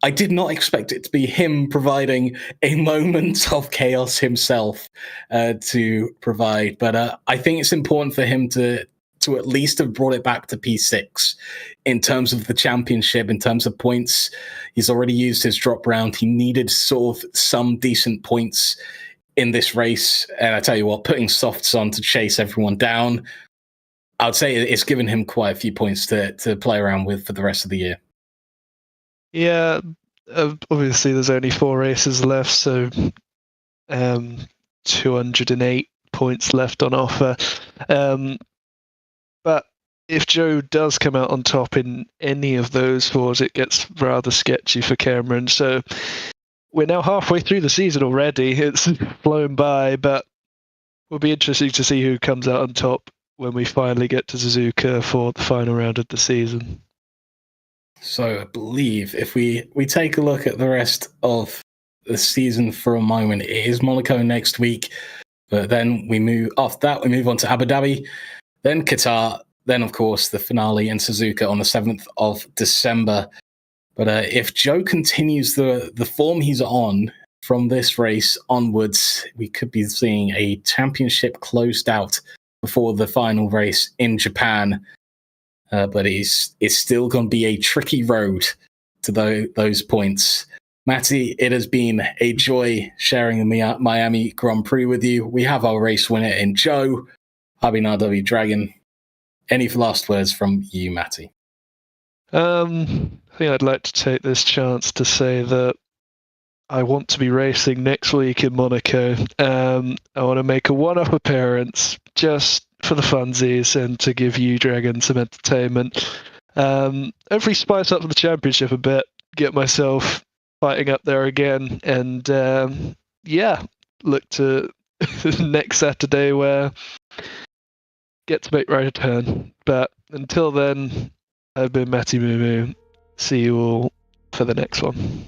I did not expect it to be him providing a moment of chaos himself to provide, but I think it's important for him to at least have brought it back to P6 in terms of the championship, in terms of points. He's already used his drop round. He needed sort of some decent points in this race, and I tell you what, putting softs on to chase everyone down, I would say it's given him quite a few points to play around with for the rest of the year. Yeah, obviously there's only 4 races left, so 208 points left on offer. But if Joe does come out on top in any of those 4s, it gets rather sketchy for Cameron. So we're now halfway through the season already. It's flown by, but it'll be interesting to see who comes out on top when we finally get to Suzuka for the final round of the season. So I believe if we take a look at the rest of the season for a moment, it is Monaco next week, but then after that we move on to Abu Dhabi, then Qatar, then of course the finale in Suzuka on the 7th of December. But if Joe continues the form he's on from this race onwards, we could be seeing a championship closed out before the final race in Japan. But it's still going to be a tricky road to those points. Matty, it has been a joy sharing the Miami Grand Prix with you. We have our race winner in Joe, Abhinav Dragon. Any last words from you, Matty? I think I'd like to take this chance to say that I want to be racing next week in Monaco. I want to make a one-off appearance just for the funsies and to give you, Dragon, some entertainment. Hopefully spice up the championship a bit, get myself fighting up there again, and look to next Saturday where get to make my return. But until then, I've been Matty Moo. See you all for the next one.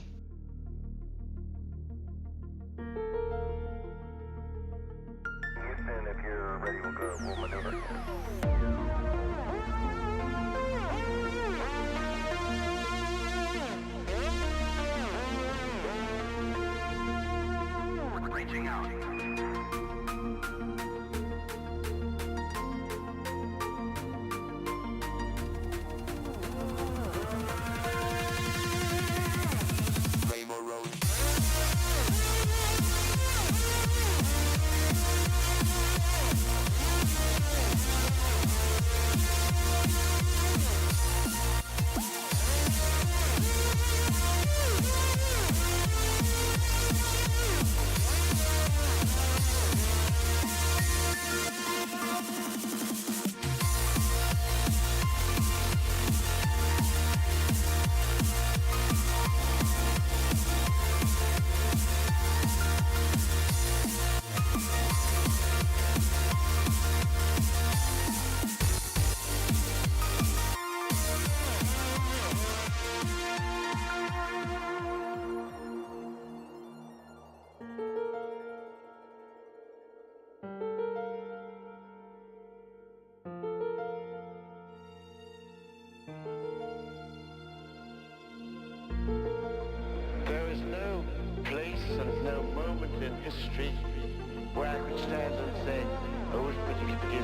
street where I could stand and say, I was pretty